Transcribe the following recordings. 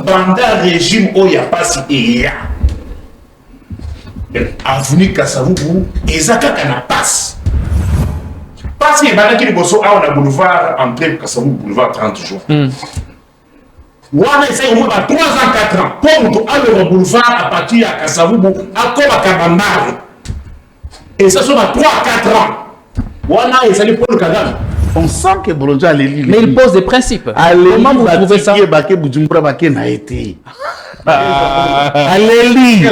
banda régime oya pasi eya avenue Kasavubu ezakaka na passe parce que bana ki liboso awa na boulevard entrée Kasavubu boulevard 30 jours wana essaye au moins 3 ans 4 ans pour moto alors boulevard à partir à Kasavubu akoba kabambare et ça soit 3 4 ans wana essaye pour le Kagame. On sent que Bolonja a les mais il pose des principes. Comment vous trouvez ça? Bujumbura Baké n'a été. Allez,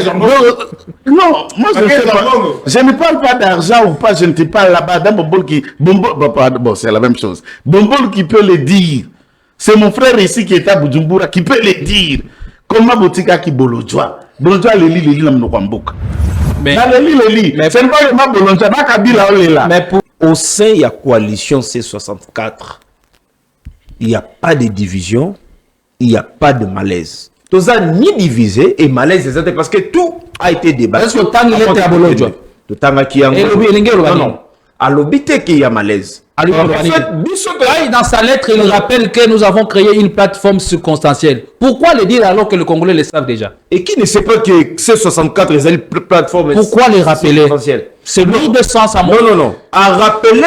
non, moi je ne sais pas. Je ne parle pas d'argent ou pas, je ne te parle là-bas. D'un Bombol qui. Bon, c'est la même chose. Bombol qui peut le dire. C'est mon frère ici qui est à Bujumbura qui peut le dire. Comment Botika qui Bolonja? Bolonja les lit, mais c'est pas le Bolonja, n'a Kabila là. Mais au sein de la coalition C64, il n'y a pas de division, il n'y a pas de malaise. Tout ça ni divisé et malaise, parce que tout a été débattu. Est-ce que tant qu'il était à Bologna? Tout temps qui a non. À l'obité qu'il y a malaise. En fait, dans sa lettre, il nous rappelle que nous avons créé une plateforme circonstancielle. Pourquoi le dire alors que les Congolais le savent déjà? Et qui ne sait pas que C64 est une plateforme pourquoi les rappeler? C'est lourd de sens à moi. Non. À rappeler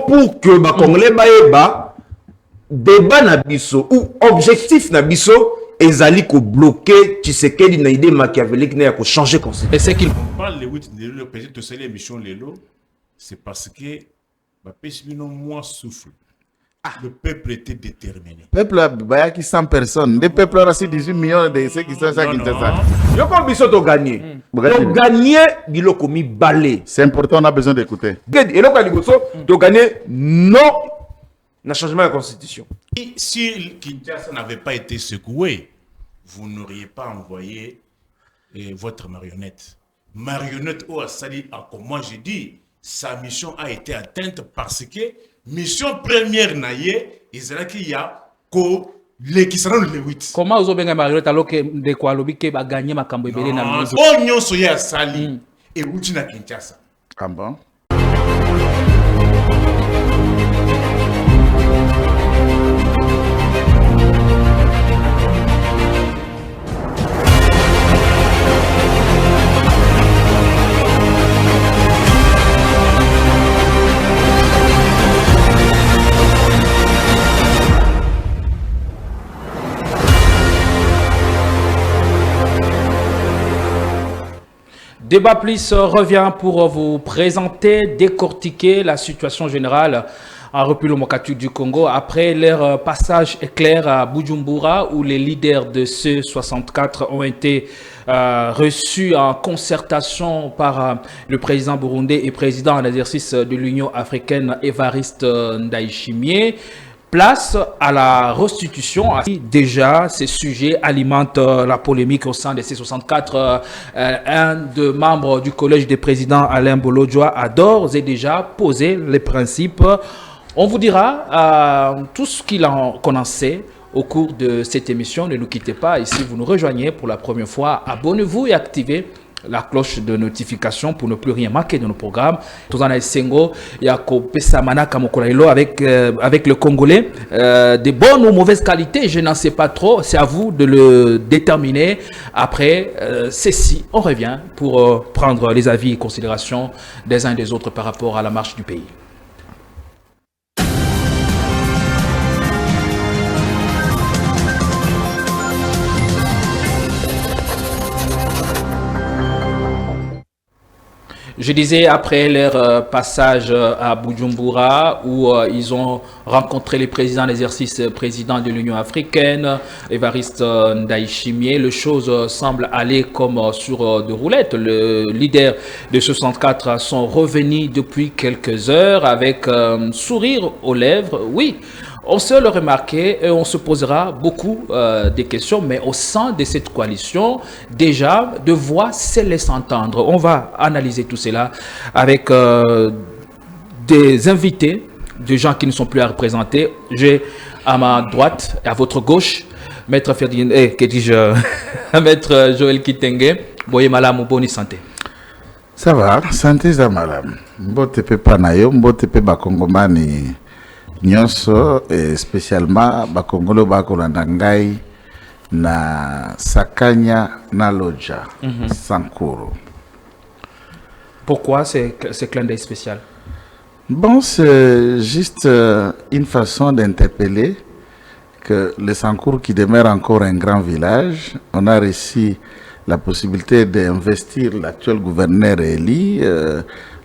pour que les Congolais baeba débat na biso ou objectif na biso ezali ko bloquer Tshisekedi na idée machiavélique na ko changer concept. Et c'est qu'il parle les 8 le président de cette émission lelo, c'est parce que ba pesibino moi souffle. Le peuple était déterminé. Le peuple a qui 100 personnes. Des peuples ont reçu 18 millions de ceux qui sont ça qui sont ça. Yo comme biso to gagner. To gagner bilo komi balé. C'est important, on a besoin d'écouter. Et là to gagner non na changement de la constitution. Si Kinshasa n'avait pas été secoué, vous n'auriez pas envoyé votre marionnette. Marionnette au Assali, comme moi j'ai dit, sa mission a été atteinte parce que mission première naïe, il y a les qui seront les 8. Comment vous avez marionnette alors que de quoi l'objet va gagner ma cambo belé na maison? Oignon soya Assali et Utina Kinshasa. Ah bon? Débat Plus revient pour vous présenter, décortiquer la situation générale en République démocratique du Congo après leur passage éclair à Bujumbura où les leaders de ce 64 ont été reçus en concertation par le président burundais et président en exercice de l'Union africaine Évariste Ndayishimiye. Place à la restitution. Déjà, ces sujets alimentent la polémique au sein de C64. Un des membres du collège des présidents, Alain Bolodjoa, a d'ores et déjà posé les principes. On vous dira tout ce qu'il a commencé au cours de cette émission. Ne nous quittez pas. Et si vous nous rejoignez pour la première fois, abonnez-vous et activez la cloche de notification pour ne plus rien manquer de nos programmes. Tozana Sengo, Yako Pesamana Kamokolailo avec le Congolais. Des bonnes ou mauvaises qualités, je n'en sais pas trop. C'est à vous de le déterminer. Après ceci, on revient pour prendre les avis et considérations des uns et des autres par rapport à la marche du pays. Je disais, après leur passage à Bujumbura, où ils ont rencontré le président d'exercice, président de l'Union africaine, Évariste Ndayishimiye, les choses semblent aller comme sur de roulettes. Le leader de 64 sont revenus depuis quelques heures avec un sourire aux lèvres. Oui, on se le remarquer et on se posera beaucoup de questions, mais au sein de cette coalition, déjà, de voix se laissent entendre. On va analyser tout cela avec des invités, des gens qui ne sont plus à représenter. J'ai à ma droite et à votre gauche, Maître Ferdinand, que dis-je, Maître Joël Kitenge, Boye Malam, bonne santé. Ça va, santé ça malam. Mbote pe panayo, mbote pe bakongomani. Nyonso, spécialement bakongolo bakolanda ngai na Sakanya na Lodja Sankuru. Pourquoi c'est clin d'œil spécial? Bon, c'est juste une façon d'interpeller que le Sankour, qui demeure encore un grand village, on a réussi la possibilité d'investir l'actuel gouverneur élu,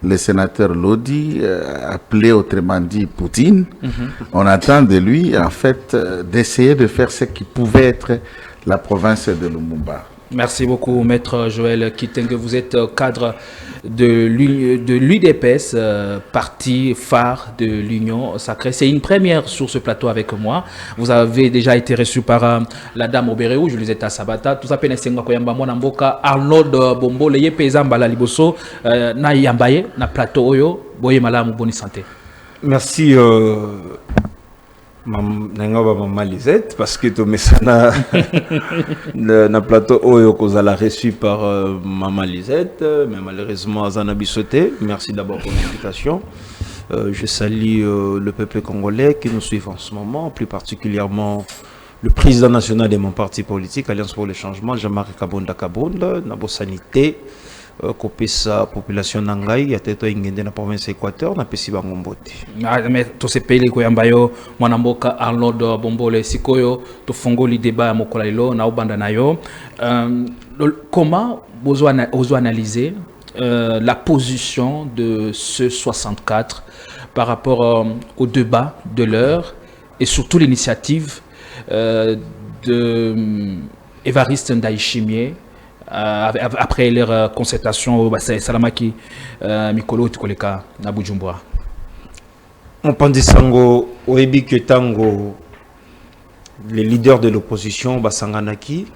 le sénateur Lodi, appelé autrement dit Poutine. On attend de lui, en fait, d'essayer de faire ce qui pouvait être la province de Lumumba. Merci beaucoup, Maître Joël Kitenge. Vous êtes cadre de l'UDPS, parti phare de l'Union Sacrée. C'est une première sur ce plateau avec moi. Vous avez déjà été reçu par la dame Obereou, Juliette Sabata. Tout ça, Penesenga Koyamba Mwanamboka, Arnold Bombo, les Pezamba la Liboso, na Yambaye, na plateau Oyo, Boye Malam, bonne santé. Merci. Maman Lisette, parce que tu mets ça na plateau Oyo Kozala reçu par Maman Lisette, mais malheureusement Zana Bissoté. Merci d'abord pour l'invitation. Je salue le peuple congolais qui nous suit en ce moment, plus particulièrement le président national de mon parti politique, Alliance pour le Changement, Jean-Marie Kabonda Kabonda, Nabo Sanité, Kopesa population nangai ya teto ingende na province Équateur na pesi bangombote. Mais to se pele ko yambayo mwanamboka Arnold Bombole sikoyo to fongoli débat mokola lelo na obanda nayo. Comment vous analyser la position de ce 64 par rapport au débat de l'heure et surtout l'initiative de Évariste Ndayishimiye après leur concertation au Salamaki Mikolo Tikoleka na Bujumbura. On pense sango oebi que tango les leaders de l'opposition basanganaki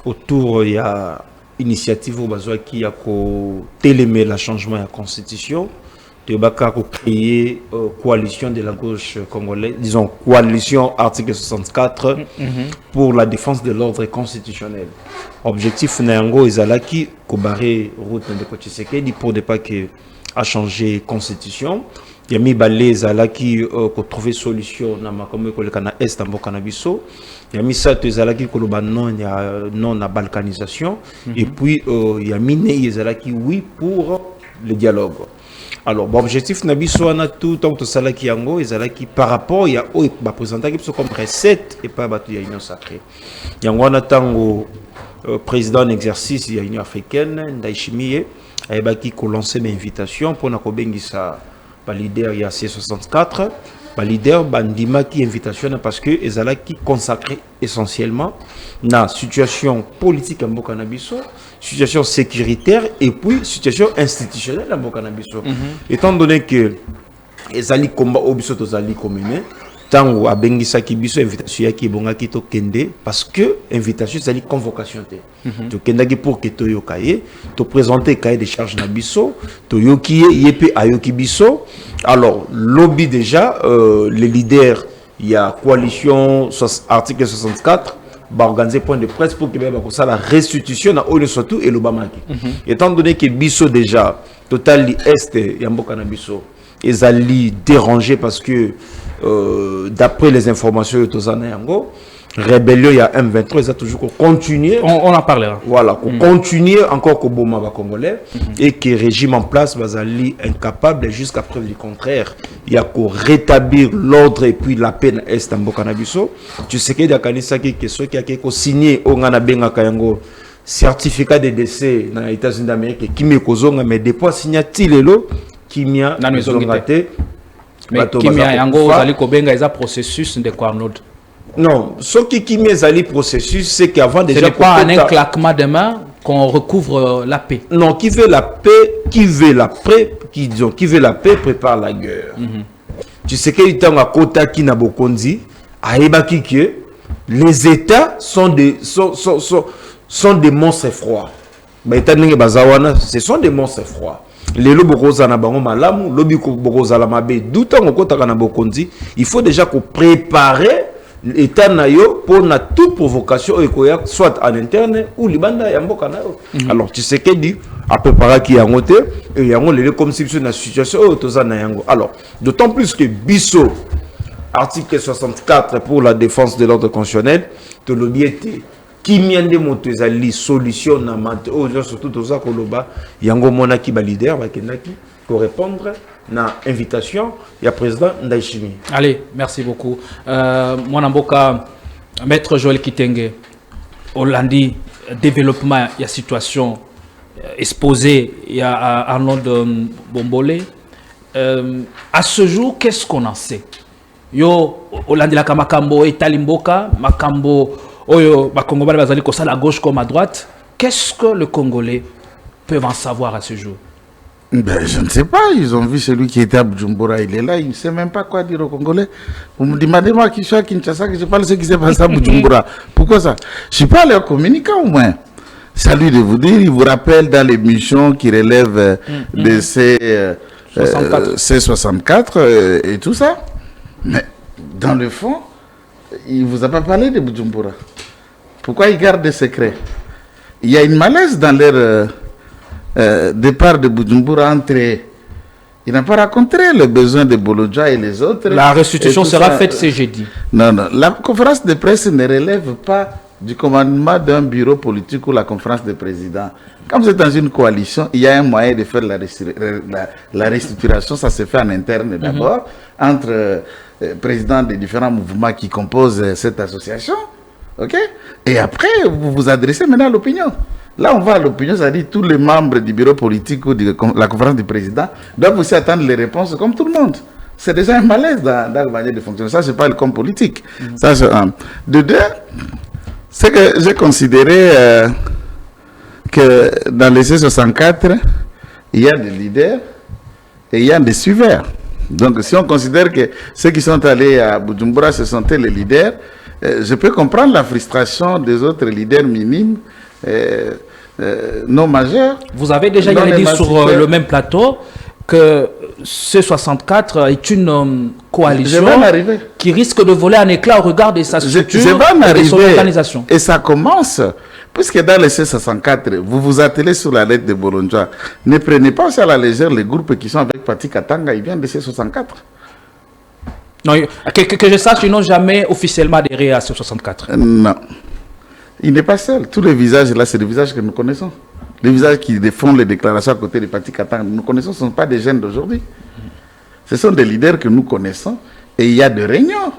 autour il y a initiative au bazwaki ya ko télémer la changement de la constitution de baka ko créer coalition de la gauche congolaise, disons coalition article 64 pour la défense de l'ordre constitutionnel. Objectif Nayango Izalaki Kobare route de Kochisekedi pour ne pas que a changé constitution. Il y a mis balé Izalaki ko trouver solution na makomo ko le kana est en Bokanabiso. Il y a mis ça Izalaki ko loba non il y a non na balkanisation et puis il y a mis Izalaki oui pour le dialogue. Alors, l'objectif Nabiso a tout tant que Salaki Yango, Izalaki par rapport, il y a présenté comme recette et pas battu l'Union Sacrée. Yango a tango président en exercice de l'Union africaine, Ndayishimiye, a lancé une invitation pour na kobengisa ba leader il y a C64, ba leader bandima qui invitation parce que Izalaki consacré essentiellement na situation politique en Bokanabiso, situation sécuritaire et puis situation institutionnelle en Bokanabiso. Étant donné que Ezali combat obiso tozali communé, tango abengisa ki biso invitation yaki bonga ki to kende parce que invitation c'est convocation te. To kendaki pour que to yokaye, to présenter cahier de charges na biso, to yoki yepe ayoki biso. Alors lobby déjà les leaders, il y a coalition article 64 organiser point de presse pour que la restitution na Oyo surtout et l'Obamaki. Étant donné que biso déjà total est yamboka na biso ezali dérangé parce que d'après les informations de Tozana Yango, rébellion il y a M23, ils ont toujours continué. On en parlera. Voilà, continuer encore au Boma Congolais et que le régime en place Bazali incapable jusqu'à preuve du contraire. Il y a qu'à rétablir l'ordre et puis la paix est en Bokanabiso. Tu sais qu'il y a Kanisa qui a signé au Nganabenga Kayango certificat de décès dans les États-Unis d'Amérique qui me kozonga mais depuis signature lelo kimia na zongate. Mais kimia yango zali kobenga eza processus de Arnold. Non, ce qui met à processus, c'est qu'avant déjà... Ce n'est pas un claquement de main qu'on recouvre la paix. Non, qui veut la paix, qui veut la paix prépare la guerre. Tu sais qu'il y a un quota qui n'a pas dit, que les États sont des monstres froids. Ce sont des monstres froids. Les il faut déjà préparer l'État nayo pour na toute provocation soit en interne ou libanda ya mboka nayo. Alors tu sais qu'il dit à préparer qui yango te et yango le comme si c'est une situation tozana yango. Alors d'autant plus que biso article 64 pour la défense de l'ordre constitutionnel, de l'obéité. Qui m'a dit que solution na mate surtout aux akoloba yango mona ki ba leader ba kenaki pour répondre na invitation ya président Ndayishimiye. Allez, merci beaucoup. Mwana mboka maître Joël Kitenge Hollandi développement il y a situation exposée il y a un nom de Bombolé. À ce jour, qu'est-ce qu'on en sait? Yo Hollandi la makambo etalimboka makambo oyo ba Congolais bazali ko sala à gauche comme à droite. Qu'est-ce que le Congolais peuvent en savoir à ce jour? Ben, je ne sais pas, ils ont vu celui qui était à Bujumbura, il est là, il ne sait même pas quoi dire aux Congolais. Vous me demandez moi qui suis à Kinshasa, que je parle de ce qui s'est passé à Bujumbura. Pourquoi ça? Je ne suis pas leur communicant au moins. C'est à lui de vous dire, il vous rappelle dans l'émission qui relève de C64 et tout ça. Mais dans le fond, il ne vous a pas parlé de Bujumbura. Pourquoi il garde des secrets? Il y a une malaise dans leur départ de Bujumbura entrée. Il n'a pas raconté le besoin de Bolodja et les autres. La restitution sera faite ce jeudi. Non, non. La conférence de presse ne relève pas du commandement d'un bureau politique ou la conférence de président. Comme c'est dans une coalition, il y a un moyen de faire la restructuration. Ça se fait en interne d'abord, entre présidents des différents mouvements qui composent cette association. OK? Et après, vous vous adressez maintenant à l'opinion. Là, on va à l'opinion, c'est-à-dire tous les membres du bureau politique ou de la conférence du président doivent aussi attendre les réponses comme tout le monde. C'est déjà un malaise dans la manière de fonctionner. Ça, je parle comme politique. Ça, c'est un. De deux, c'est que j'ai considéré que dans les C64, il y a des leaders et il y a des suiveurs. Donc, si on considère que ceux qui sont allés à Bujumbura, ce sont les leaders, je peux comprendre la frustration des autres leaders minimes, non majeurs. Vous avez déjà dit sur le même plateau que C64 est une coalition qui risque de voler un éclat au regard de sa structure et de son organisation. Et ça commence, puisque dans les C64, vous vous attelez sur la lettre de Bolondja. Ne prenez pas aussi à la légère les groupes qui sont avec Pati Katanga, ils viennent de C64. Non, que je sache, ils n'ont jamais officiellement adhéré à C64. Non. Il n'est pas seul. Tous les visages là, c'est des visages que nous connaissons. Les visages qui font les déclarations à côté des Pati Katanga, nous connaissons, ce ne sont pas des jeunes d'aujourd'hui. Ce sont des leaders que nous connaissons et il y a des réunions.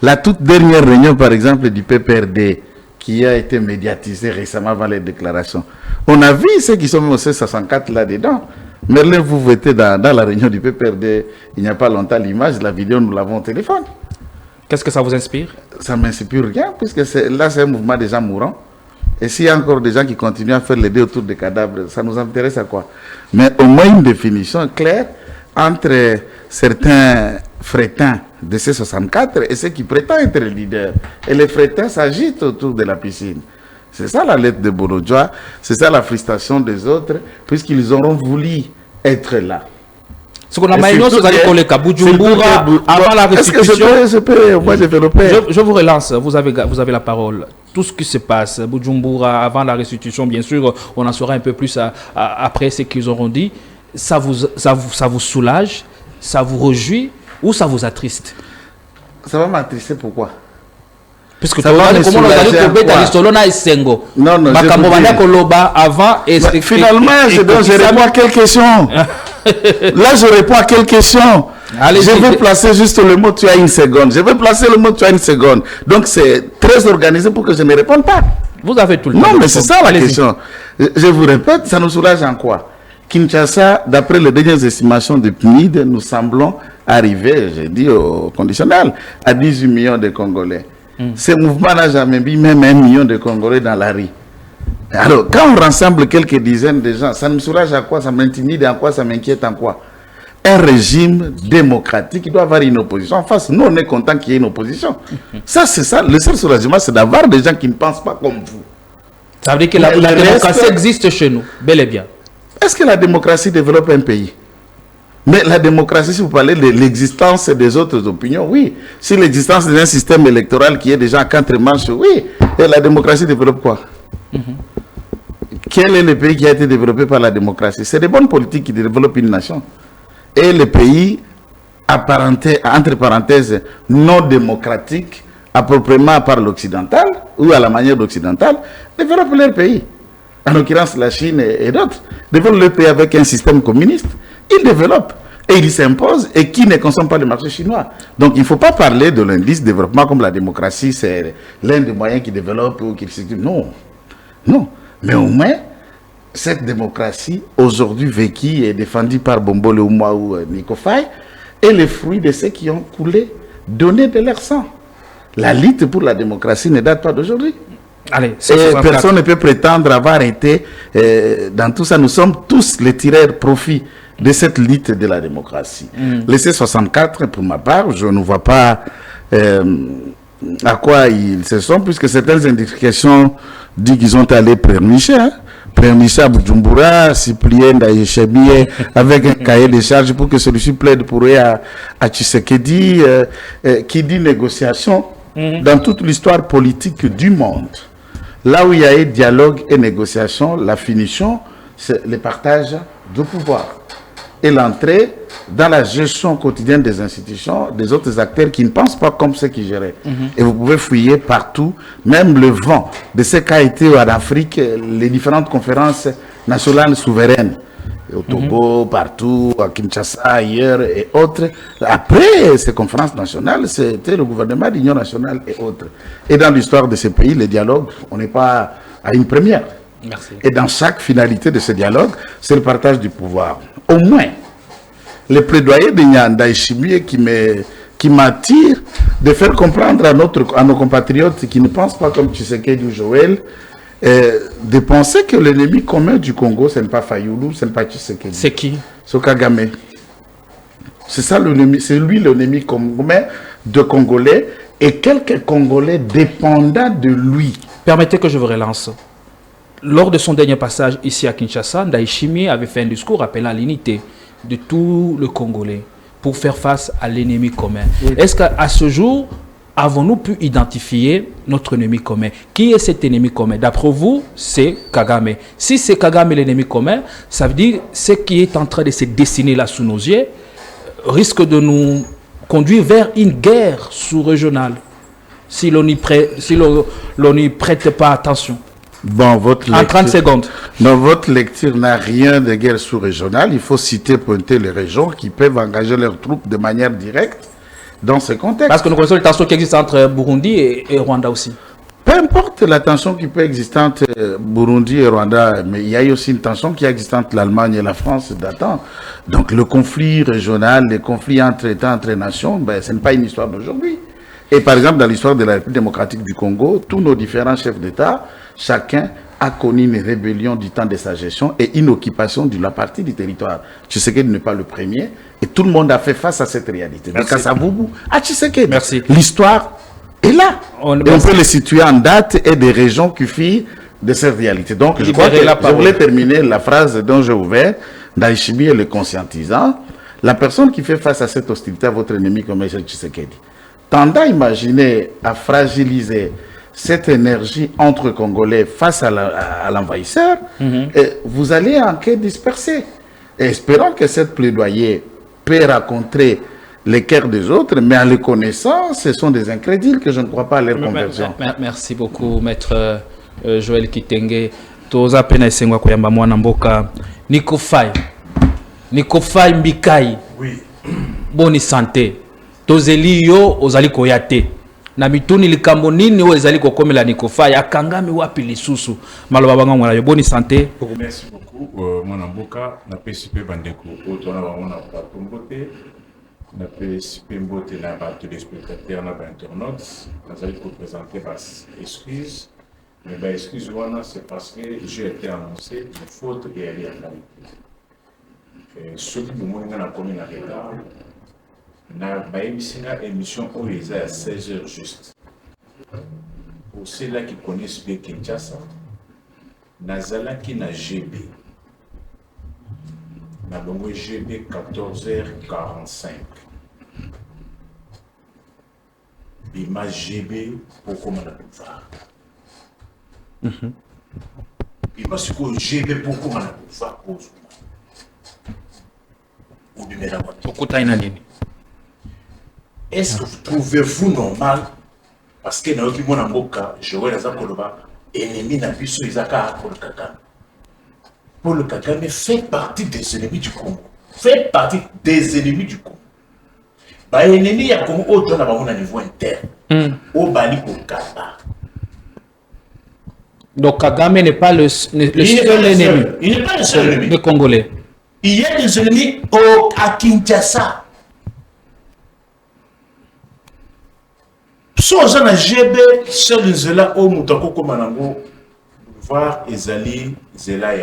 La toute dernière réunion, par exemple, du PPRD, qui a été médiatisée récemment avant les déclarations. On a vu ceux qui sont au C64 là-dedans. Merlin, vous étiez dans la réunion du PPRD il n'y a pas longtemps, l'image, la vidéo, nous l'avons au téléphone. Qu'est-ce que ça vous inspire? Ça ne m'inspire rien, puisque là, c'est un mouvement des gens mourants. Et s'il y a encore des gens qui continuent à faire les dés autour des cadavres, ça nous intéresse à quoi? Mais au moins une définition claire entre certains frétins de C64 et ceux qui prétendent être les leaders. Et les frétins s'agitent autour de la piscine. C'est ça la lettre de Bolodja, c'est ça la frustration des autres, puisqu'ils auront voulu être là. Ce qu'on a maintenant, c'est que Bujumbura, avant la restitution. Est-ce que je peux moi développer? Je vous relance, vous avez la parole. Tout ce qui se passe, Bujumbura, avant la restitution, bien sûr, on en saura un peu plus après ce qu'ils auront dit. Ça vous soulage, ça vous réjouit ou ça vous attriste? Ça va m'attrister, pourquoi? Puisque ça va me soulager Non, non, finalement, je réponds à quelle question? Là, je réponds à quelle question? Je vais placer juste le mot tu as une seconde. Je vais placer le mot tu as une seconde. Donc, c'est très organisé pour que je ne réponde pas. Vous avez tout le temps. Non, mais c'est ça la question. Je vous répète, ça nous soulage en quoi? Kinshasa, d'après les dernières estimations de PNID, nous semblons arriver, j'ai dit au conditionnel, à 18 millions de Congolais. Ce mouvement n'a jamais mis même 1 million de Congolais dans la rue. Alors, quand on rassemble quelques dizaines de gens, ça me soulage à quoi? Ça m'intimide en quoi? Ça m'inquiète en quoi? Un régime démocratique, il doit avoir une opposition en face. Nous, on est content qu'il y ait une opposition. Ça, c'est ça. Le seul soulagement, c'est d'avoir des gens qui ne pensent pas comme vous. Ça veut dire que la démocratie existe chez nous, bel et bien. Est-ce que la démocratie développe un pays? Mais la démocratie, si vous parlez de l'existence des autres opinions, oui. Si l'existence d'un système électoral qui est déjà à 4 manches, oui. Et la démocratie développe quoi? Quel est le pays qui a été développé par la démocratie? C'est des bonnes politiques qui développent une nation. Et le pays entre parenthèses, non démocratiques, appropriément par l'occidental, ou à la manière d'occidental, développent leur pays. En l'occurrence, la Chine et d'autres développent leur pays avec un système communiste. Ils développent et ils s'imposent et qui ne consomment pas le marché chinois. Donc il ne faut pas parler de l'indice de développement comme la démocratie, c'est l'un des moyens qui développe ou qui s'exprime. Non, non. Mais au moins, cette démocratie, aujourd'hui vécue et défendue par Bombole Ouma ou Nico Faye, est le fruit de ceux qui ont coulé, donné de leur sang. La lutte pour la démocratie ne date pas d'aujourd'hui. Allez, personne ne peut prétendre avoir été dans tout ça. Nous sommes tous les tireurs profit de cette lutte de la démocratie. Les C64, pour ma part, je ne vois pas à quoi ils se sont, puisque certaines indications disent qu'ils ont allé permicher. Permicher à Bujumbura, Cyprien Ndaïchemie, avec un cahier de charges pour que celui-ci plaide pour eux à Tshisekedi, qui dit négociation dans toute l'histoire politique du monde. Là où il y a eu dialogue et négociation, la finition, c'est le partage du pouvoir et l'entrée dans la gestion quotidienne des institutions, des autres acteurs qui ne pensent pas comme ceux qui géraient. Et vous pouvez fouiller partout, même le vent de ce qu'a été en Afrique, les différentes conférences nationales souveraines, au Togo, partout, à Kinshasa, ailleurs et autres. Après ces conférences nationales, c'était le gouvernement d'Union nationale et autres. Et dans l'histoire de ces pays, le dialogue, on n'est pas à une première. Merci. Et dans chaque finalité de ce dialogue, c'est le partage du pouvoir. Au moins, le plaidoyer de Nyanda Ishimie qui m'attire de faire comprendre à nos compatriotes qui ne pensent pas comme Tshisekedi ou Joël, de penser que l'ennemi commun du Congo, ce n'est pas Fayoulou, ce n'est pas Tshisekedi. C'est qui? C'est Kagame. C'est ça l'ennemi, c'est lui l'ennemi commun de Congolais et quelques Congolais dépendants de lui. Permettez que je vous relance. Lors de son dernier passage ici à Kinshasa, Ndayishimiye avait fait un discours appelant à l'unité de tout le Congolais pour faire face à l'ennemi commun. Oui. Est-ce qu'à ce jour, avons-nous pu identifier notre ennemi commun? Qui est cet ennemi commun? D'après vous, c'est Kagame. Si c'est Kagame l'ennemi commun, ça veut dire ce qui est en train de se dessiner là sous nos yeux risque de nous conduire vers une guerre sous-régionale si l'on n'y prête pas attention. Bon, votre lecture, en 30 secondes. Non, votre lecture n'a rien de guerre sous-régionale. Il faut citer, pointer les régions qui peuvent engager leurs troupes de manière directe dans ce contexte. Parce que nous connaissons les tensions qui existent entre Burundi et Rwanda aussi. Peu importe la tension qui peut exister entre Burundi et Rwanda, mais il y a aussi une tension qui existe entre l'Allemagne et la France datant. Donc le conflit régional, les conflits entre États, entre nations, ben, ce n'est pas une histoire d'aujourd'hui. Et par exemple, dans l'histoire de la République démocratique du Congo, tous nos différents chefs d'État, chacun a connu une rébellion du temps de sa gestion et une occupation de la partie du territoire. Tshisekedi n'est pas le premier et tout le monde a fait face à cette réalité. Merci. De Kassavubu à Tshisekedi. Merci. L'histoire est là. On peut le situer en date et des régions qui fient de cette réalité. Donc, je crois que je voulais terminer la phrase dont j'ai ouvert, Ndayishimiye le conscientisant. La personne qui fait face à cette hostilité à votre ennemi comme M. Tshisekedi, tendant à imaginer, à fragiliser cette énergie entre Congolais face à l'envahisseur, vous allez en quête disperser. Et espérons que cette plaidoyer peut rencontrer les cœurs des autres, mais en les connaissant, ce sont des incrédules que je ne crois pas à leur conversion. Merci beaucoup, maître Joël Kitenge. Toza pena isengwa kuyamba mwana mboka. Nico Faye Mbikai. Oui. Boni santé. Tozeli yo ozali koyate. Na mituni likambo nini o ezali kokomela Nico Faye akangami wapi lisusu. Maloba banga ngwana yo boni santé. Merci beaucoup mwana mboka na PCP bandeko otona bamona batombote. Na PCP mbote na ba téléspectateurs na ba internautes. Nazali pour présenter bas excuses. Mais bah, excuse-moi, c'est parce que j'ai été annoncé une faute et elle est en qualité. Celui du monde a commis un retard. Na baïbisina émission où ils à 16h juste. Pour ceux-là qui connaissent bien Kinshasa, Nazala qui n'a GB. Na bongo GB 14h45. Bima GB pour comment on a pu voir. Il va se corriger beaucoup à la cause. Ou du mélange. Okuta ina nini? est-ce que vous trouvez-vous normal parce que dans le monde Joël Azakoloba ennemi n'a plus sur Isaka Paul Kagame. Paul Kagame fait partie des ennemis du Congo. Fait partie des ennemis du Congo. Bah ennemi ya Congo au ton à niveau interne. Au Bali au Kaba. Donc Kagame n'est pas le seul ennemi. Il n'est pas le seul ennemi. Des Congolais. Il y a des ennemis à Kinshasa. So za na jebe seul nzela o mutako ko manango voir ezali zela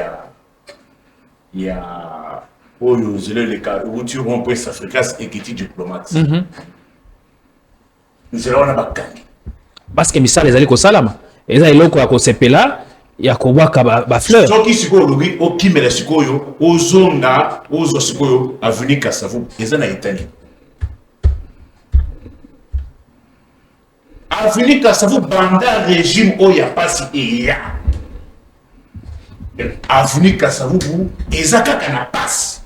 ya oyo zela le cas où tu romps West Africa's equity diplomate. Nzela wana bakangi. Parce que misala ezali ko salama. Eza eloko ya ko sepela ya ko waka ba fleur. Soki sikoyo lobi o kimela sikoyo ozonga ozo sikoyo avenue Kasavu eza na Italie. Avenue Kasavu banda régime oya pasi eya. Avenue Kasavu ezaka kana passe.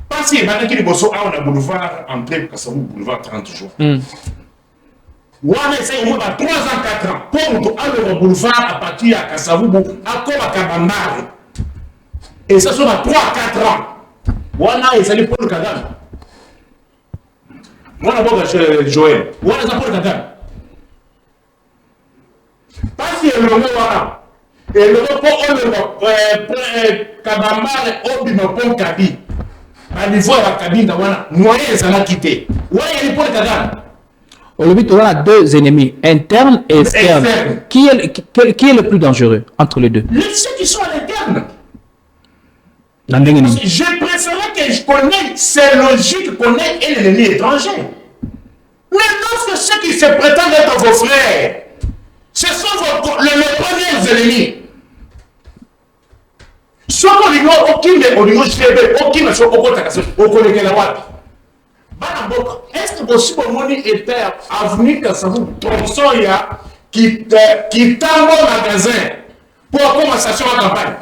Pasi ebanda ki liboso awa na boulevard André Kasavu boulevard 30 jours. Wana essaye au moins 3 ans 4 ans pour aller au boulevard à partir à Kasavu à Kabambare. Et ça soit à 3 4 ans. Wana essaye pour le Kagame. Moi, je suis Joël. Moi, je suis Kagame. Parce que le nom est et le nom pour Kabambare, Obima Pon Kabi. À niveau de la cabine, moyen de quitter. Ouais, il est pour le Kagame. Aujourd'hui, on a deux ennemis, internes et externes. Qui est le plus dangereux entre les deux? Ceux qui sont à l'interne. Je préférerais que je connaisse, c'est logique qu'on ait un ennemi étranger. Mais lorsque ceux qui se prétendent être vos frères, ce sont les premiers ennemis. Soit qu'on ignore aucun est-ce que possible était avenue Kasavu tronçon qui tend au magasin pour commencer la campagne?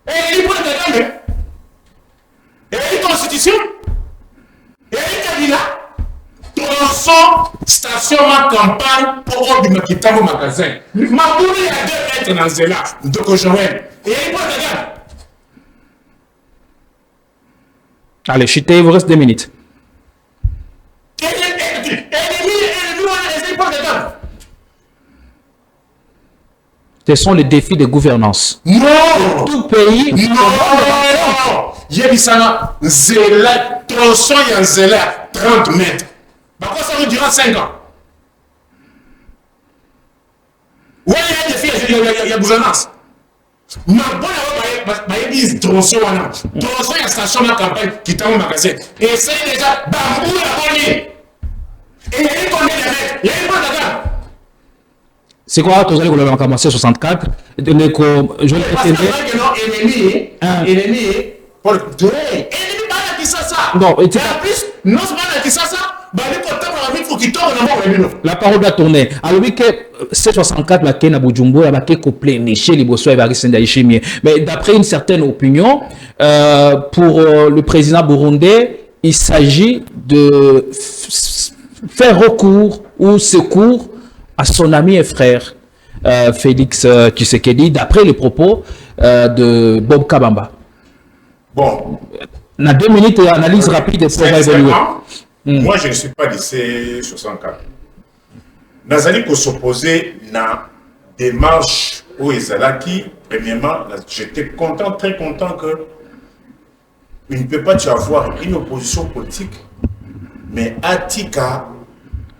Et il faut le Kagame. Et il constitution. Et il Kabila. Tronçon, station ma campagne pour qui tend au magasin. Ma boule a deux être dans ce là. Donc Joël. Et il faut le Kagame. Allez, chutez, il vous reste 2 minutes. Ce sont les défis de gouvernance. Non! Tout pays. Non! Yebisana, Zela, tronçon et Zela, 30 mètres. Pourquoi ça nous durera 5 ans? Oui, il y a des défis, il y a gouvernance. Mais bon, il y a tronçon et station de la campagne qui t'a au magasin. Et c'est déjà bambou la bonne. Et il y a une bonne il y a une bonne Kagame. C'est quoi, tu as commencé en 64? Je l'ai entendu. Ennemi, pour ennemi, pas qui ça. Non, et en plus, non seulement qui ça, la parole doit tourner. Alors, oui, que C64, la Kena Bujumbo, la Keko plein, chez les Bosso et Barisenda Ishimie. Mais d'après une certaine opinion, pour le président burundais, il s'agit de faire recours ou secours à son ami et frère Félix Tshisekedi, d'après les propos de Bob Kabamba. Bon. On a 2 minutes et analyse rapide pour évoluer. Moi, je ne suis pas de C64. Nazali pour s'opposer à la démarche au Ezalaki. Premièrement, j'étais content, très content que il ne peut pas y avoir une opposition politique, mais Atika,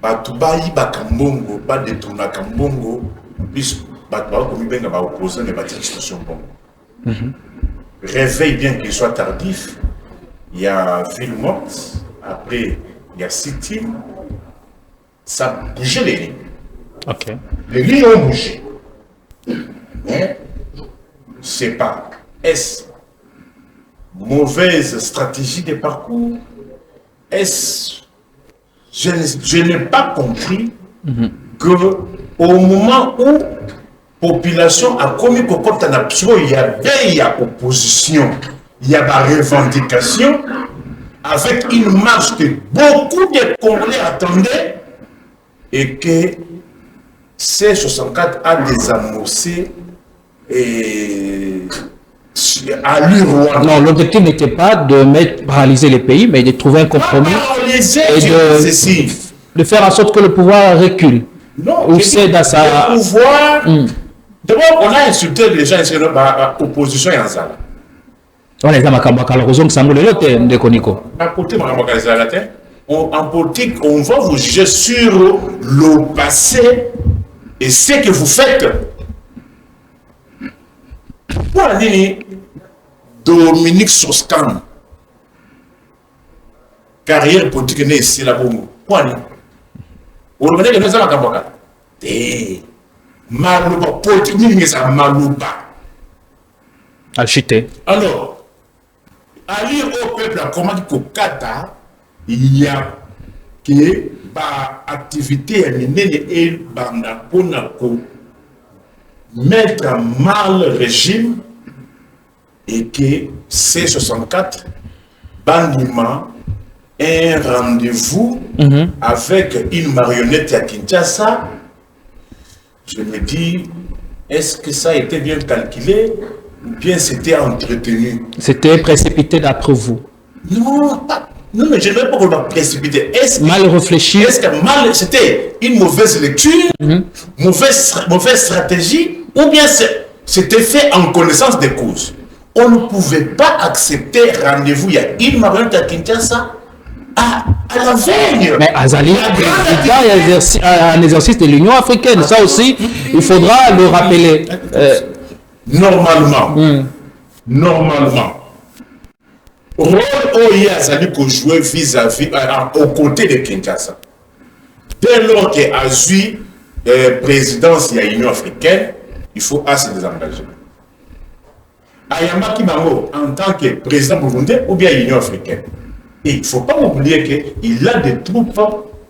Batubayi Bakambongo, pas de Touna Kambongo, plus Batubayi comme bien va opposer les situation Bongo. Réveille bien qu'il soit tardif. Il y a ville morte, après il y a City. Ça bougeait les lignes. Okay. Les lignes ont bougé. Mais c'est pas. Est-ce mauvaise stratégie de parcours? Est-ce. Je n'ai pas compris que au moment où la population a commis cocotte en il y a opposition, il y a des revendications. avec une marche que beaucoup de Congolais attendaient et que C64 a désamorcé à l'Uruguay. Non, l'objectif n'était pas de paralyser les pays, mais de trouver un compromis et de faire en sorte que le pouvoir recule. Non, ou cède à sa... Le pouvoir... D'abord, on a insulté les gens ici, l'opposition et en salle. On est en politique, on va vous juger sur le passé et ce que vous faites. Pourquoi Dominique Soscan, carrière politique n'est ici là pour pourquoi vous revenez que nous avons un Malouba, politique n'est pas Malouba. Alchité. Alors, à lire au peuple comment Kokata, il y a que activité et pour mettre mal le régime et que C64 bandiment un rendez-vous avec une marionnette à Kinshasa. Je me dis, est-ce que ça a été bien calculé ou bien c'était entretenu? C'était précipité d'après vous? Non, non, mais je ne veux pas qu'on va précipiter. Mal réfléchi? Est-ce que mal, c'était une mauvaise lecture, mauvaise stratégie, ou bien c'était fait en connaissance des causes? On ne pouvait pas accepter rendez-vous. Il y a une marionnette à Kinshasa à la veille. Mais Azali, il y a un exercice de l'Union africaine. Ça aussi, il faudra le rappeler. Normalement, rôle OIA Azali qu'on jouait vis-à-vis, aux côtés de Kinshasa. Dès lors qu'il a eu présidence de l'Union africaine, il faut se désengager. Ayama Kibango, en tant que président burundais ou bien l'Union africaine. Et il ne faut pas oublier qu'il a des troupes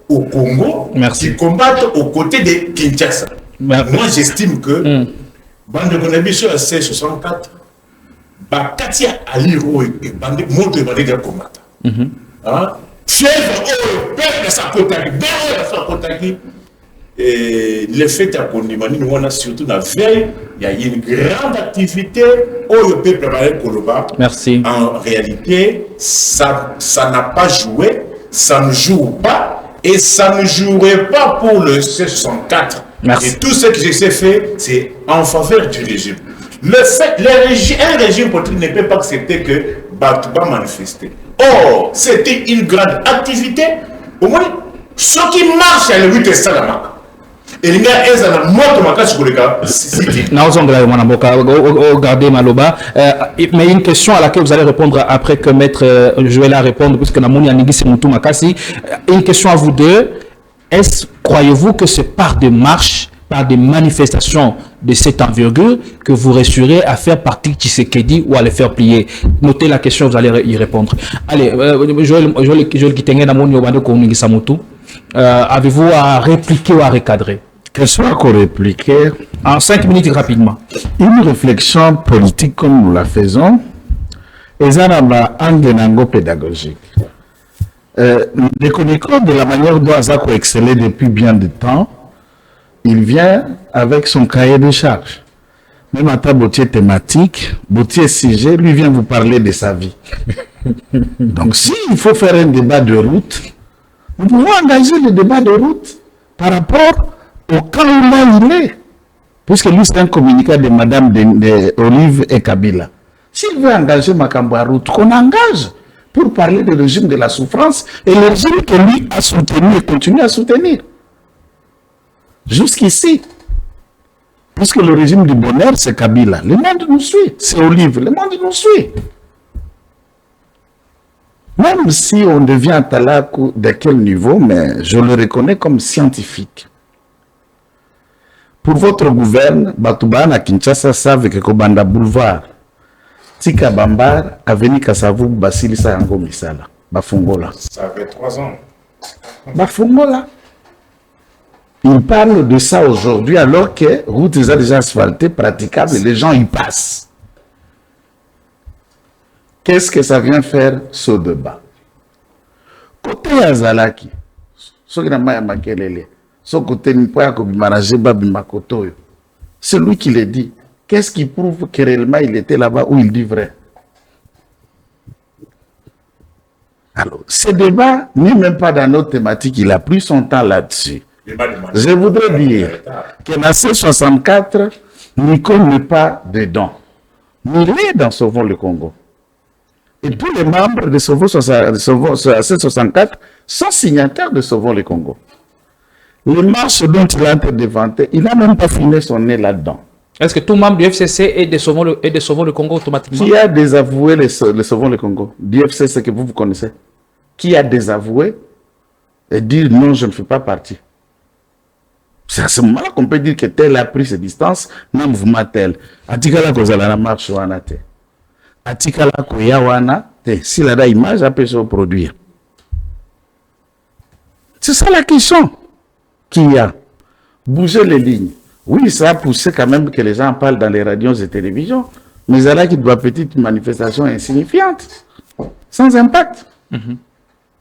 au Congo qui combattent aux côtés de Kinshasa. Moi, j'estime que Bande Bonabiso à C64, Katia Aliro et Bande Monte et Bande combattent. Fièvre au peuple, ça Kotaki. Et le fait à Kondimani, nous on a surtout la veille, il y a une grande activité où le peuple va Koloba. Merci. En réalité, ça n'a pas joué, ça ne joue pas et ça ne jouerait pas pour le C64. Merci. Et tout ce que j'ai fait, c'est en faveur du régime. Un régime politique ne peut pas accepter que Batouba manifeste. Or, c'était une grande activité. Au moins, ce qui marche à l'Église de Salamaka. Et il y a un mot de Maloba. Mais une question à laquelle vous allez répondre après que Maître Joël a répondu, puisque Namoni Anigi c'est Moutou Makassi. Une question à vous deux. Croyez-vous que c'est par des marches, par des manifestations de cette envergure que vous réussirez à faire partie de Tshisekedi ou à les faire plier? Notez la question, vous allez y répondre. Allez, Joël Kitenge Namoni Obande Kounigi Samutu. Avez-vous à répliquer ou à recadrer? Que soit qu'on réplique en 5 minutes rapidement. Une réflexion politique comme nous la faisons, et ça n'a un pédagogique. Les chroniqueurs de la manière dont Azako excellait depuis bien de temps, il vient avec son cahier de charges. Même à ta beauté thématique, beauté sujet, lui vient vous parler de sa vie. Donc s'il faut faire un débat de route, nous pouvons engager le débat de route par rapport au camp où il est. Puisque lui, c'est un communiqué de Madame Olive et Kabila. S'il veut engager Makambo à route, qu'on engage pour parler du régime de la souffrance et le régime que lui a soutenu et continue à soutenir. Jusqu'ici. Puisque le régime du bonheur, c'est Kabila. Le monde nous suit. C'est Olive. Le monde nous suit. Même si on devient Talakou de quel niveau, mais je le reconnais comme scientifique. Pour votre gouverne, Batouba à Kinshasa savent que Kobanda Boulevard, Tika Bambar, Avenue Kassavou, Basilisa Yango Misala, Bafungola. Ça fait 3 ans. Bafungola. Il parle de ça aujourd'hui alors que route est déjà asphaltée, praticable, et les gens y passent. Qu'est-ce que ça vient faire ce débat? Côté Azalaki, ce qui n'a pas makelele, ce côté n'est pas comme manager Babimakoto. C'est lui qui le dit. Qu'est-ce qui prouve que réellement il était là-bas où il dit vrai? Alors, ce débat n'est même pas dans notre thématique, il a pris son temps là-dessus. Je voudrais dire que dans C64, Nico n'est pas dedans. Il est dans Sauvons le Congo. Et tous les membres de C64 sont signataires de Sauvons le Congo. Les marches dont il a été déventé, il n'a même pas fini son nez là-dedans. Est-ce que tout membre du FCC est de Sauvons le Congo automatiquement? Qui a désavoué les Sauvons le Congo? Du FCC que vous connaissez. Qui a désavoué et dit non, je ne fais pas partie? C'est à ce moment-là qu'on peut dire que tel a pris ses distances dans le mouvement tel. Atikala kozala na marche wana te. Atikala koya wana te. Si la image a pu se produire. C'est ça la question qu'il y a. Bouger les lignes. Oui, ça a poussé quand même que les gens parlent dans les radios et télévisions. Mais il y a qui doit petite manifestation insignifiante. Sans impact.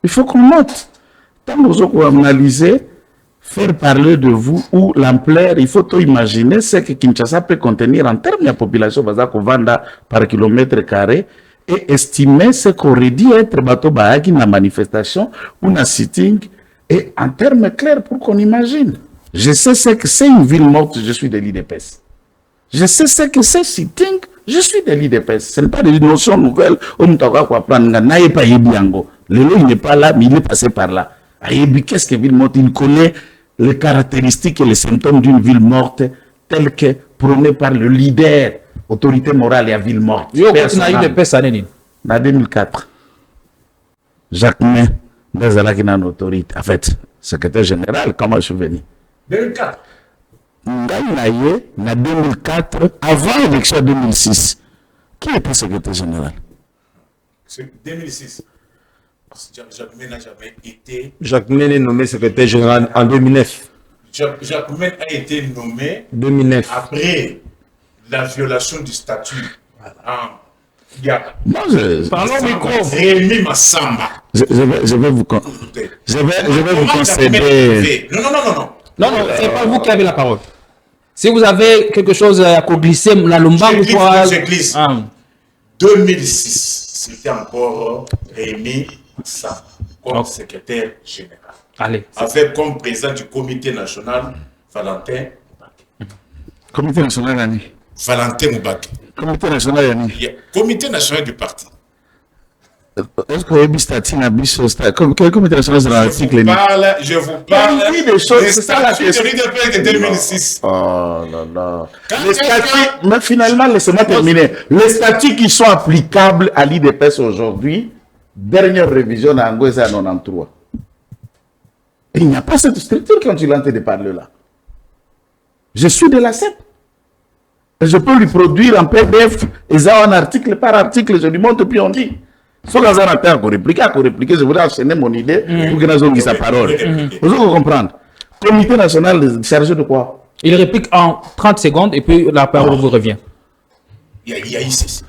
Il faut qu'on note. Tant que vous analysez, faire parler de vous ou l'ampleur, il faut tout imaginer ce que Kinshasa peut contenir en termes de population par kilomètre carré et estimer ce qu'aurait dit être bateau Bahagi dans la manifestation ou dans le sitting et en termes clairs pour qu'on imagine. Je sais ce que c'est une ville morte, je suis de l'IDPS. Je sais ce que c'est sitting, je suis de l'IDPS. Ce n'est pas des notions nouvelles. Il n'est pas là, mais il est passé par là. Qu'est-ce que ville morte? Il connaît les caractéristiques et les symptômes d'une ville morte telles que prônées par le leader, autorité morale et à ville morte. En 2004, Jacques May, dans autorité, en fait, secrétaire général, comment je suis venu? 2004. En 2004, avant l'élection 2006, qui était secrétaire général? C'est 2006. Jacques May n'a jamais été. Jacques May est nommé secrétaire général en 2009. Jacques May a été nommé 2009. Après la violation du statut. Parlons au micro. Rémi Massamba. Je vais vous concéder. Non, c'est pas vous qui avez la parole. Si vous avez quelque chose à glisser, la lomba ou quoi? Je glisse. 2006, c'était encore Rémi Massamba comme secrétaire général. Allez. Avec comme président du comité national Valentin Moubake. Comité national Yanni. Valentin Moubake. Comité national Yanni. Comité national du parti. Est-ce que vous avez statut dans quel comité national dans l'article? Je vous parle des choses. C'est ça la question de 2006. Oh là là. Les statuts, mais finalement, laissez-moi terminer. Les statuts qui sont applicables à l'IDPS aujourd'hui, dernière révision en Angoïse à 93. Et il n'y a pas cette structure quand tu l'entends de parler là. Je suis de la CEP. Je peux lui produire en PDF, et ça en article par article, je lui montre puis on dit. Si vous avez un à répliquer, je voudrais enchaîner mon idée pour que nous ayons sa parole. Vous allez comprendre. Comité national chargé de quoi? Il réplique en 30 secondes et puis la parole vous revient. Il y a ici.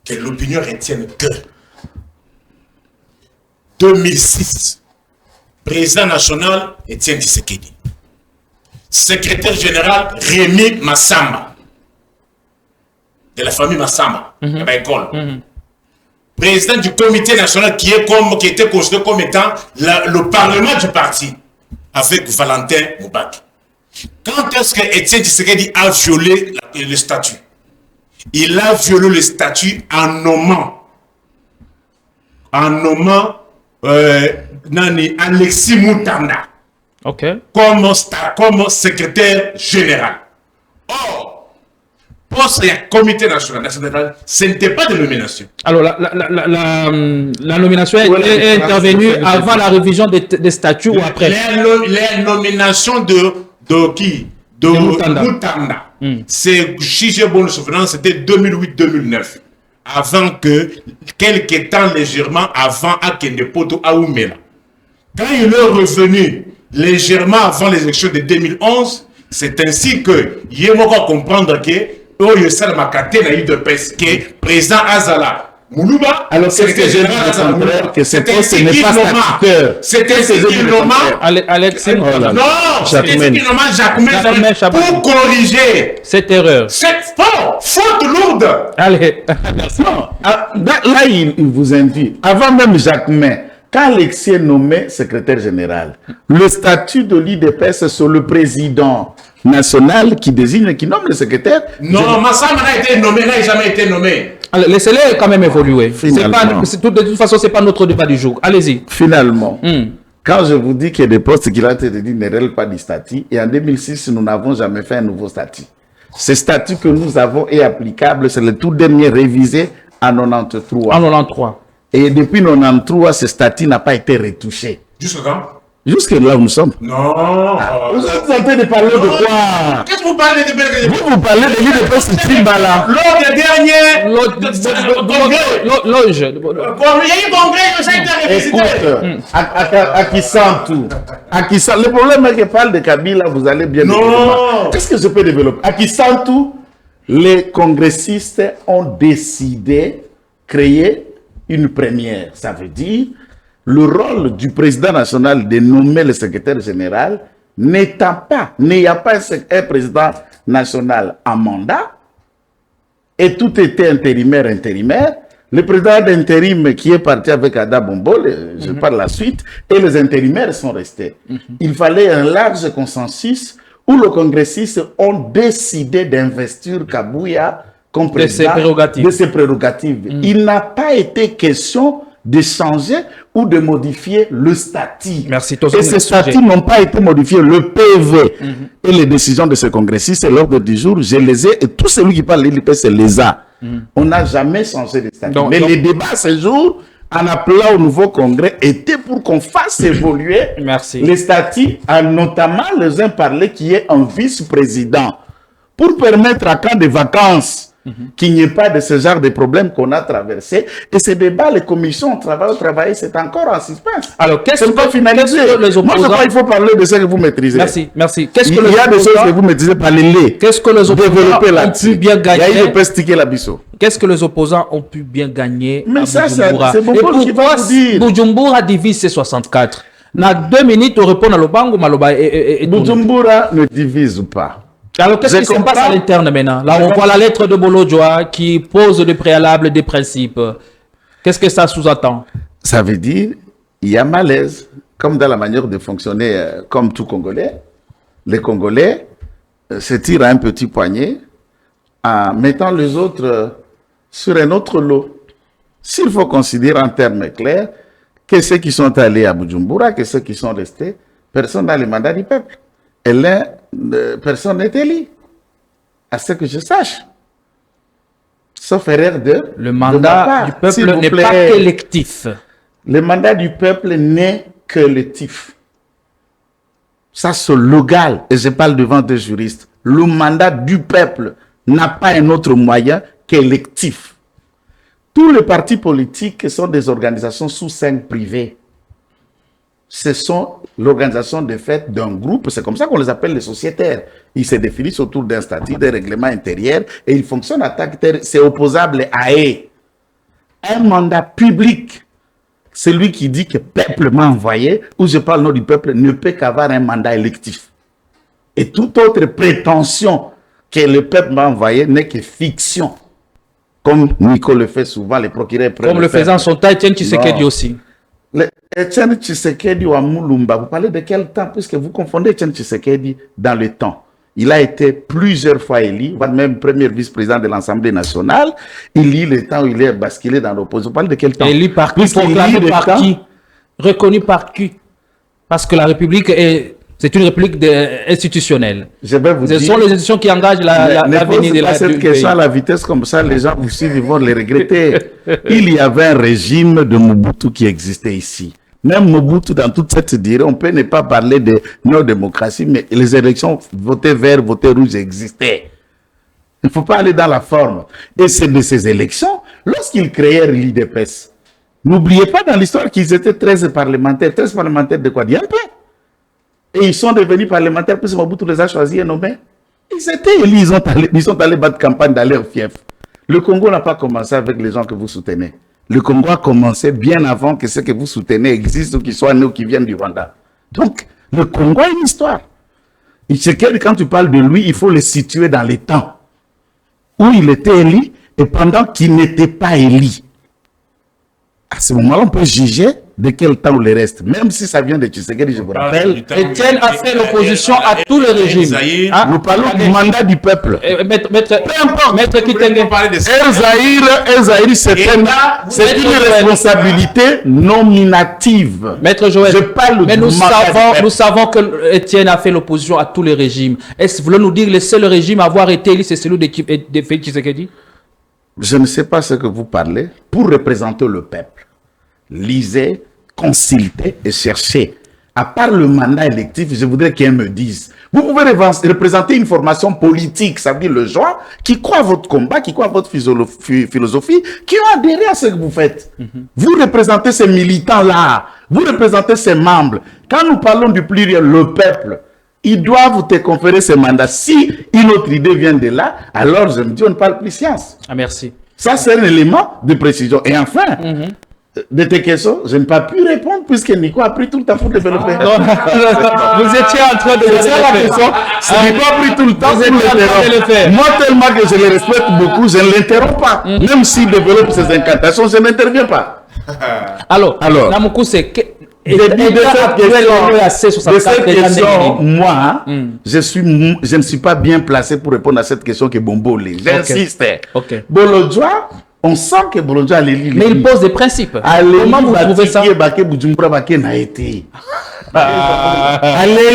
Que l'opinion retienne que 2006, président national Étienne Tshisekedi, secrétaire général Rémi Massamba, de la famille Massamba, de l'école. Président du comité national qui était considéré comme étant le parlement du parti, avec Valentin Moubake. Quand est-ce que Étienne Tshisekedi a violé le statut? Il a violé le statut en nommant Alexis Moutanda comme secrétaire général. Or, poste et comité national, ce n'était pas de nomination. Alors, la nomination est intervenue avant la révision des statuts ou après? Les nominations de qui? De Moutanda. C'est, si j'ai bonne souvenance, c'était 2008-2009. Avant que, quelques temps légèrement avant Akendepoto Aoumela. Quand il est revenu légèrement avant les élections de 2011, c'est ainsi que il y a comprendre que président Azala Moulouba. Alors, c'est ce que j'ai dit au contraire, que ce poste n'est pas statutaire. C'était ce qu'il nomma. Alexis. Non, c'était ce qu'il nomma Jacquemin pour corriger cette erreur. Cette faute lourde. Allez. Non, là, il vous invite. Avant même Jacquemin, quand Alexis est nommé secrétaire général, le statut de l'IDPS, c'est sur le président national qui désigne, qui nomme le secrétaire. Non, Massama n'a été nommé, n'a jamais été nommé. Laissez-les quand même évoluer. Finalement. De toute façon, ce n'est pas notre débat du jour. Allez-y. Finalement, quand je vous dis qu'il y a des postes qui ont été dit ne relèvent pas du statut, et en 2006, nous n'avons jamais fait un nouveau statut. Ce statut que nous avons est applicable, c'est le tout dernier révisé en 93. En 93. Et depuis 93, ce statut n'a pas été retouché. Jusque quand? Jusque là où nous sommes. Non. Vous êtes en train de parler de quoi? Qu'est-ce que vous parlez de Vous parlez de l'IDPS Timbala. Lors des derniers Loge. il y a eu congrès, ça a été révisité. Écoute, à qui sent tout? À qui sent? Le problème est que parle de Kabila, vous allez bien développer. Qu'est-ce que je peux développer? À qui sent tout? Les congressistes ont décidé de créer une première. Ça veut dire le rôle du président national de nommer le secrétaire général n'ayant pas un président national en mandat, et tout était intérimaire. Le président d'intérim qui est parti avec Ada Bombo, je parle la suite, et les intérimaires sont restés. Il fallait un large consensus où les congressistes ont décidé d'investir Kabouya comme président de ses prérogatives. Il n'a pas été question de changer ou de modifier le statut. Merci. Et ces statuts n'ont pas été modifiés. Le PV et les décisions de ce congressiste, c'est l'ordre du jour, je les ai, et tout celui qui parle de l'IDPS les a. On n'a jamais changé de statut. Mais les débats ce jour, en appelant au nouveau congrès, étaient pour qu'on fasse évoluer les statuts, notamment les uns parlaient qu'il y ait un vice-président, pour permettre à quand des vacances, qu'il n'y ait pas de ce genre de problèmes qu'on a traversés. Et ces débats, les commissions ont travaillé, c'est encore en suspense. Alors, qu'est-ce que pas finalisé? Moi, je crois qu'il faut parler de ce que vous maîtrisez. Merci. Il y a des choses que vous maîtrisez, parlez-les. Qu'est-ce que les opposants ont pu bien gagner? Il y a eu le pestiquer la bisso. Qu'est-ce que les opposants ont pu bien gagner? Mais ça, c'est Bombo qui va vous dire. Bujumbura divise ses 64. Dans 2 minutes, on répond à l'Obango, Maloba et Bujumbura ne divise pas. Alors, qu'est-ce qui se passe à l'interne maintenant? Là, on voit la lettre de Bolodjoa qui pose des préalables, des principes. Qu'est-ce que ça sous-entend? Ça veut dire il y a malaise, comme dans la manière de fonctionner, comme tout Congolais. Les Congolais se tirent à un petit poignet en mettant les autres sur un autre lot. S'il faut considérer en termes clairs que ceux qui sont allés à Bujumbura, que ceux qui sont restés, personne n'a le mandat du peuple. Et là, personne n'est élu, à ce que je sache. Sauf erreur de... Le mandat du peuple n'est pas collectif. Le mandat du peuple n'est collectif. Ça, c'est légal. Et je parle devant des juristes. Le mandat du peuple n'a pas un autre moyen collectif. Tous les partis politiques sont des organisations sous seing privées. Ce sont l'organisation de fait d'un groupe, c'est comme ça qu'on les appelle les sociétaires. Ils se définissent autour d'un statut, d'un règlement intérieur, et ils fonctionnent à caractère, c'est opposable à eux. Un mandat public, celui qui dit que le peuple m'a envoyé, ou je parle au nom du peuple, ne peut qu'avoir un mandat électif. Et toute autre prétention que le peuple m'a envoyé n'est que fiction. Comme Nico le fait souvent, les procureurs... Comme le faisant son temps, Etienne Tshisekedi aussi. Etienne Tshisekedi ou Amoulumba, vous parlez de quel temps? Puisque vous confondez Etienne Tshisekedi dans le temps. Il a été plusieurs fois élu, même premier vice-président de l'Assemblée nationale. Il lit le temps où il est basculé dans l'opposition. Vous parlez de quel temps? Élu par qui? Proclamé par qui? Reconnu par qui? Parce que la République c'est une république institutionnelle. Je vais vous dire. Ce sont les institutions qui engagent l'avenir de la cette question à la vitesse comme ça, les gens vous suivent, ils vont les regretter. Il y avait un régime de Mobutu qui existait ici. Même Mobutu, dans toute cette durée, on peut ne pas parler de néo-démocratie, mais les élections, voter vert, voter rouge existaient. Il ne faut pas aller dans la forme. Et c'est de ces élections, lorsqu'ils créèrent l'IDPS, n'oubliez pas dans l'histoire qu'ils étaient 13 parlementaires. 13 parlementaires de quoi? D'IMP. Et ils sont devenus parlementaires parce que Mobutu les a choisis et nommés. Ils étaient élus, ils sont allés battre campagne dans leur fief. Le Congo n'a pas commencé avec les gens que vous soutenez. Le Congo a commencé bien avant que ceux que vous soutenez existent ou qu'ils soient nés ou qu'ils viennent du Rwanda. Donc, le Congo a une histoire. Et quand tu parles de lui, il faut le situer dans les temps où il était élu et pendant qu'il n'était pas élu. À ce moment-là, on peut juger de quel temps ou le reste. Même si ça vient de Tshisekedi, je vous rappelle. Etienne a fait l'opposition à tous les régimes. Nous parlons du mandat du peuple. Maître Kitenge. Elzaïr, c'est une responsabilité nominative. Maître Joël, je parle mais du nous savons que Etienne a fait l'opposition à tous les régimes. Est-ce que vous voulez nous dire que le seul régime à avoir été élu, c'est celui de Félix Tshisekedi? Je ne sais pas ce que vous parlez. Pour représenter le peuple, lisez, consultez et cherchez. À part le mandat électif, je voudrais qu'un me dise. Vous pouvez représenter une formation politique, ça veut dire le genre, qui croit à votre combat, qui croit à votre philosophie, qui ont adhéré à ce que vous faites. Vous représentez ces militants-là, vous représentez ces membres. Quand nous parlons du pluriel, le peuple, ils doivent te conférer ce mandat. Si une autre idée vient de là, alors je me dis, on ne parle plus science. Ah, merci. Ça, c'est un élément de précision. Et enfin, de tes questions, je n'ai pas pu répondre puisque Nico a pris tout le temps pour développer. Vous étiez en train de la question. Nico a pris tout le temps pour le faire. Moi, tellement que je le respecte beaucoup, je ne l'interromps pas. Même s'il développe ses incantations, je n'interviens pas. Alors, Namoukou, c'est que... De cette question, moi, je ne suis pas bien placé pour répondre à cette question que Bombole. J'insiste. Bolodjoa, on sent que Bolodjoa allait lire. Mais il pose des principes. Comment vous trouvez ça? Allez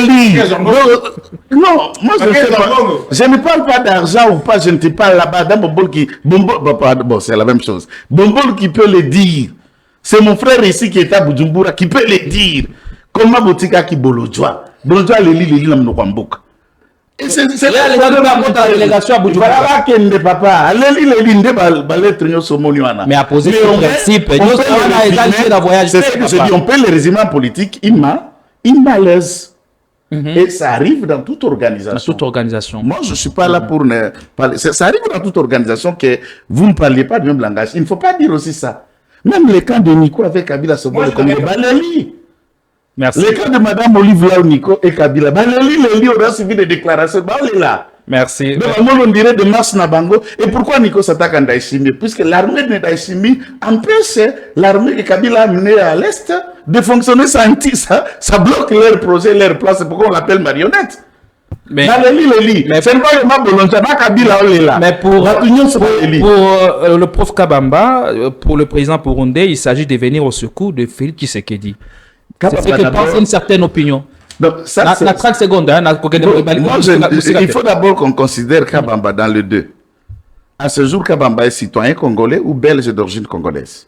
lire. Non, moi je ne parle pas d'argent ou pas, je ne te parle là-bas. Dans Bombole qui... Bon, c'est la même chose. Bombole qui peut le dire. C'est mon frère ici qui est à Bujumbura qui peut le dire. Comment Botika qui Bolodjoa? Bolodjoa le lit la Mnokwamboka. Et c'est la délégation à Bujumbura. Voilà que ne papa. Mais à poser ce principe, c'est ce que je dis. On peut le résumer en politique. Il malaise. Et ça arrive dans toute organisation. Dans toute organisation. Moi, je ne suis pas là pour ne parler. Ça arrive dans toute organisation que vous ne parliez pas du même langage. Il ne faut pas dire aussi ça. Même les cas de Nico avec Kabila Sobo, merci. Les cas de Madame Olive Lao Nico et Kabila, les on a suivi des déclarations, là. Merci. Mais on dirait de Mars Nabango. Et pourquoi Nico s'attaque en Daïchimi? Puisque l'armée de Daïchimi empêche l'armée que Kabila a menée à l'Est de fonctionner ça bloque leur projet, leur plan. C'est pourquoi on l'appelle marionnette. Mais pour le prof Kabamba, pour le président burundais, il s'agit de venir au secours de Félix Tshisekedi. C'est ce que pense une certaine opinion. Donc, ça, 30 secondes. Il faut d'abord qu'on considère Kabamba dans le 2. À ce jour, Kabamba est citoyen congolais ou belge d'origine congolaise.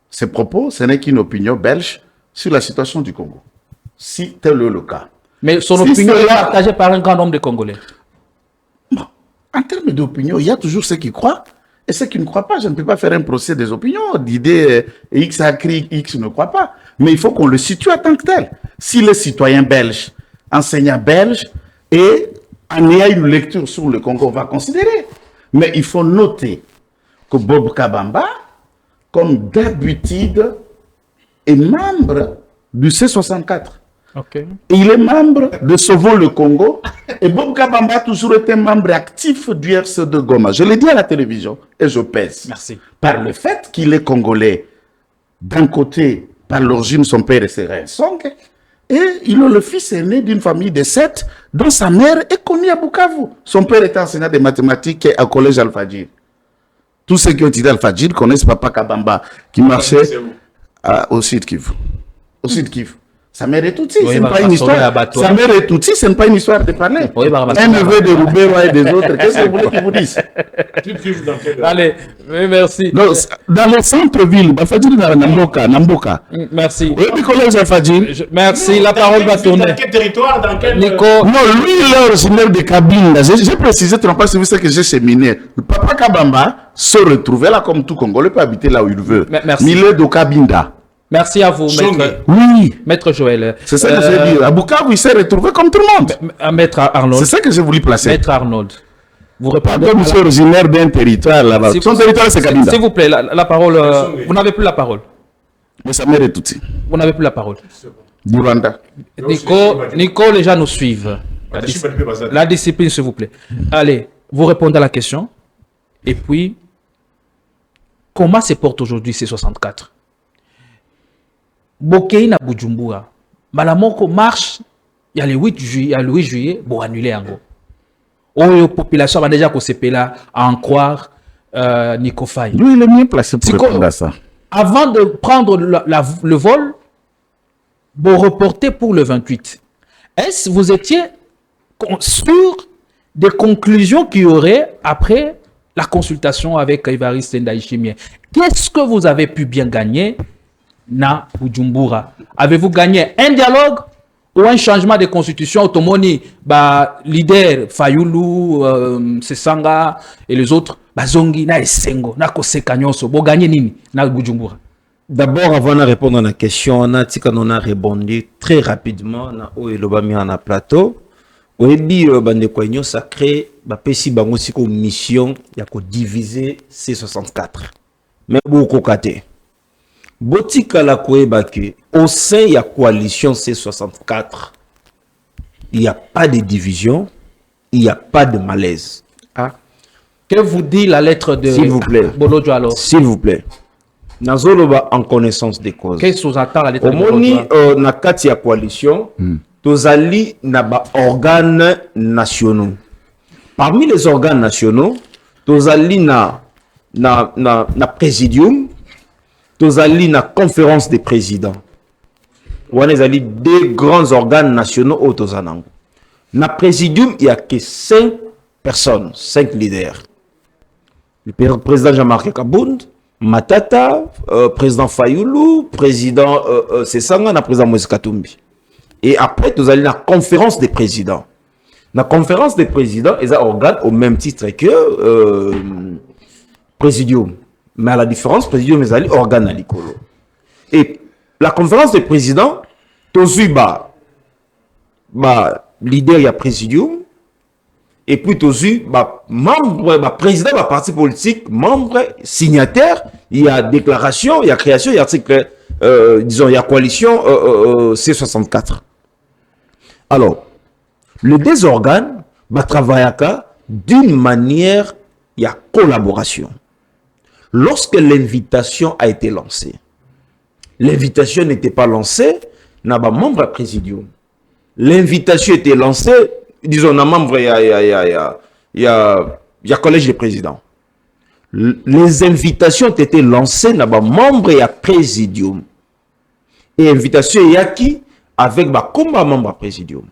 Ces propos, ce n'est qu'une opinion belge sur la situation du Congo. Si tel est le cas. Mais son opinion est partagée par un grand nombre de Congolais. Bon, en termes d'opinion, il y a toujours ceux qui croient et ceux qui ne croient pas. Je ne peux pas faire un procès des opinions. D'idées X a écrit, X ne croit pas. Mais il faut qu'on le situe en tant que tel. S'il est citoyen belge, enseignant belge, et en ayant une lecture sur le Congo, on va considérer. Mais il faut noter que Bob Kabamba, comme d'habitude, est membre du C64. Okay. Il est membre de Sauvons le Congo et Bob Kabamba a toujours été membre actif du RC2 Goma. Je l'ai dit à la télévision et je pèse. Merci. Par le fait qu'il est congolais, d'un côté, par l'origine, son père est Song, et il est le fils aîné d'une famille de 7 dont sa mère est connue à Bukavu. Son père était enseignant de mathématiques au collège Al-Fadjir. Tous ceux qui ont étudié Al-Fadjir connaissent Papa Kabamba qui marchait au Sud Kivu. Au Sud Kivu. Sa mère est Tutsi, ce n'est pas une histoire. Sa mère est Tutsi, ce n'est pas une histoire de parler. Un neveu de Roubaix et des autres, qu'est-ce que vous voulez qu'ils vous disent? Allez, merci. Donc, dans le centre-ville, Namboka. Merci. Merci, la parole va tourner. Dans quel territoire? Dans quel... Nico. Non, lui, il est originaire de Kabinda. J'ai précisé, tu n'as pas suivi ce que j'ai séminé. Le papa Kabamba se retrouvait là comme tout Congolais, peut habiter là où il veut. Merci. Il est de Kabinda. Merci à vous, maître. Oui. Maître Joël. C'est ça que je veux dire. À Bukavu, il s'est retrouvé comme tout le monde. Maître Arnold. C'est ça que j'ai voulu placer. Maître Arnold. Vous répondez. Comme je suis originaire d'un territoire là-bas. Son territoire, c'est Kabinda. S'il vous plaît, la parole. Vous n'avez plus la parole. Mais ça mère est tout. Vous n'avez plus la parole. Du Rwanda. Nico, les gens nous suivent. La discipline, s'il vous plaît. Allez, vous répondez à la question. Et puis, comment se porte aujourd'hui C64? Bokei na Bujumbura. Malamoko marche, il y a le 8 juillet, bon, annuler en gros. La population a déjà qu'on là à en croire Nico Faye. Lui, il est mieux placé pour répondre à ça. Avant de prendre le vol, vous reportez pour le 28. Est-ce que vous étiez sûr des conclusions qu'il y aurait après la consultation avec Évariste Ndayishimiye? Qu'est-ce que vous avez pu bien gagner na Bujumbura? Avez-vous gagné un dialogue ou un changement de constitution? Automoni, leader Fayulu, Sesanga et les autres, Zongi, na Esengo, na Kosekanyonso, vous gagnez nini na Bujumbura? D'abord, avant de répondre à la question, on a répondu très rapidement na Oelobami en plateau. Oebi bande koinyo sacré, pesi bango siko mission ya ko diviser C64. Mais beaucoup kate. Botika la koeba que au sein de la coalition C64, il n'y a pas de division, il n'y a pas de malaise. Ah. Que vous dit la lettre de S'il vous plaît. Bolodjo alors? S'il vous plaît. Nazoloba en connaissance des causes. Qu'est-ce que vous attendez la lettre de Bolodjo? Na kati ya coalition, tozali na ba organes nationaux. Parmi les organes nationaux, tozali na présidium, tozali na conférence des présidents. On a deux grands organes nationaux au Tozanango. Na présidium, il n'y a que 5 personnes, 5 leaders. Le président Jean-Marc Kabound, Matata, président Fayulu, président Sesanga, na président Moïse Katumbi. Et après, vous allez la conférence des présidents. La conférence des présidents est un organe au même titre que présidium. Mais à la différence, présidium est un organe à l'école. Et la conférence des présidents, tozuba, leader, il y a présidium. Et puis tozuba, membre, président, parti politique, membre, signataire, il y a déclaration, il y a création, il y a article, disons, il y a coalition C64. Alors, les deux organes travaillent d'une manière, il y a collaboration. Lorsque l'invitation a été lancée, l'invitation n'était pas lancée, n'a pas membre à présidium. L'invitation était lancée, disons, n'a membre, il y a collège de présidents. Les invitations ont été lancées, n'a pas membre et à présidium. Et l'invitation est à qui? Avec combat membre à présidium.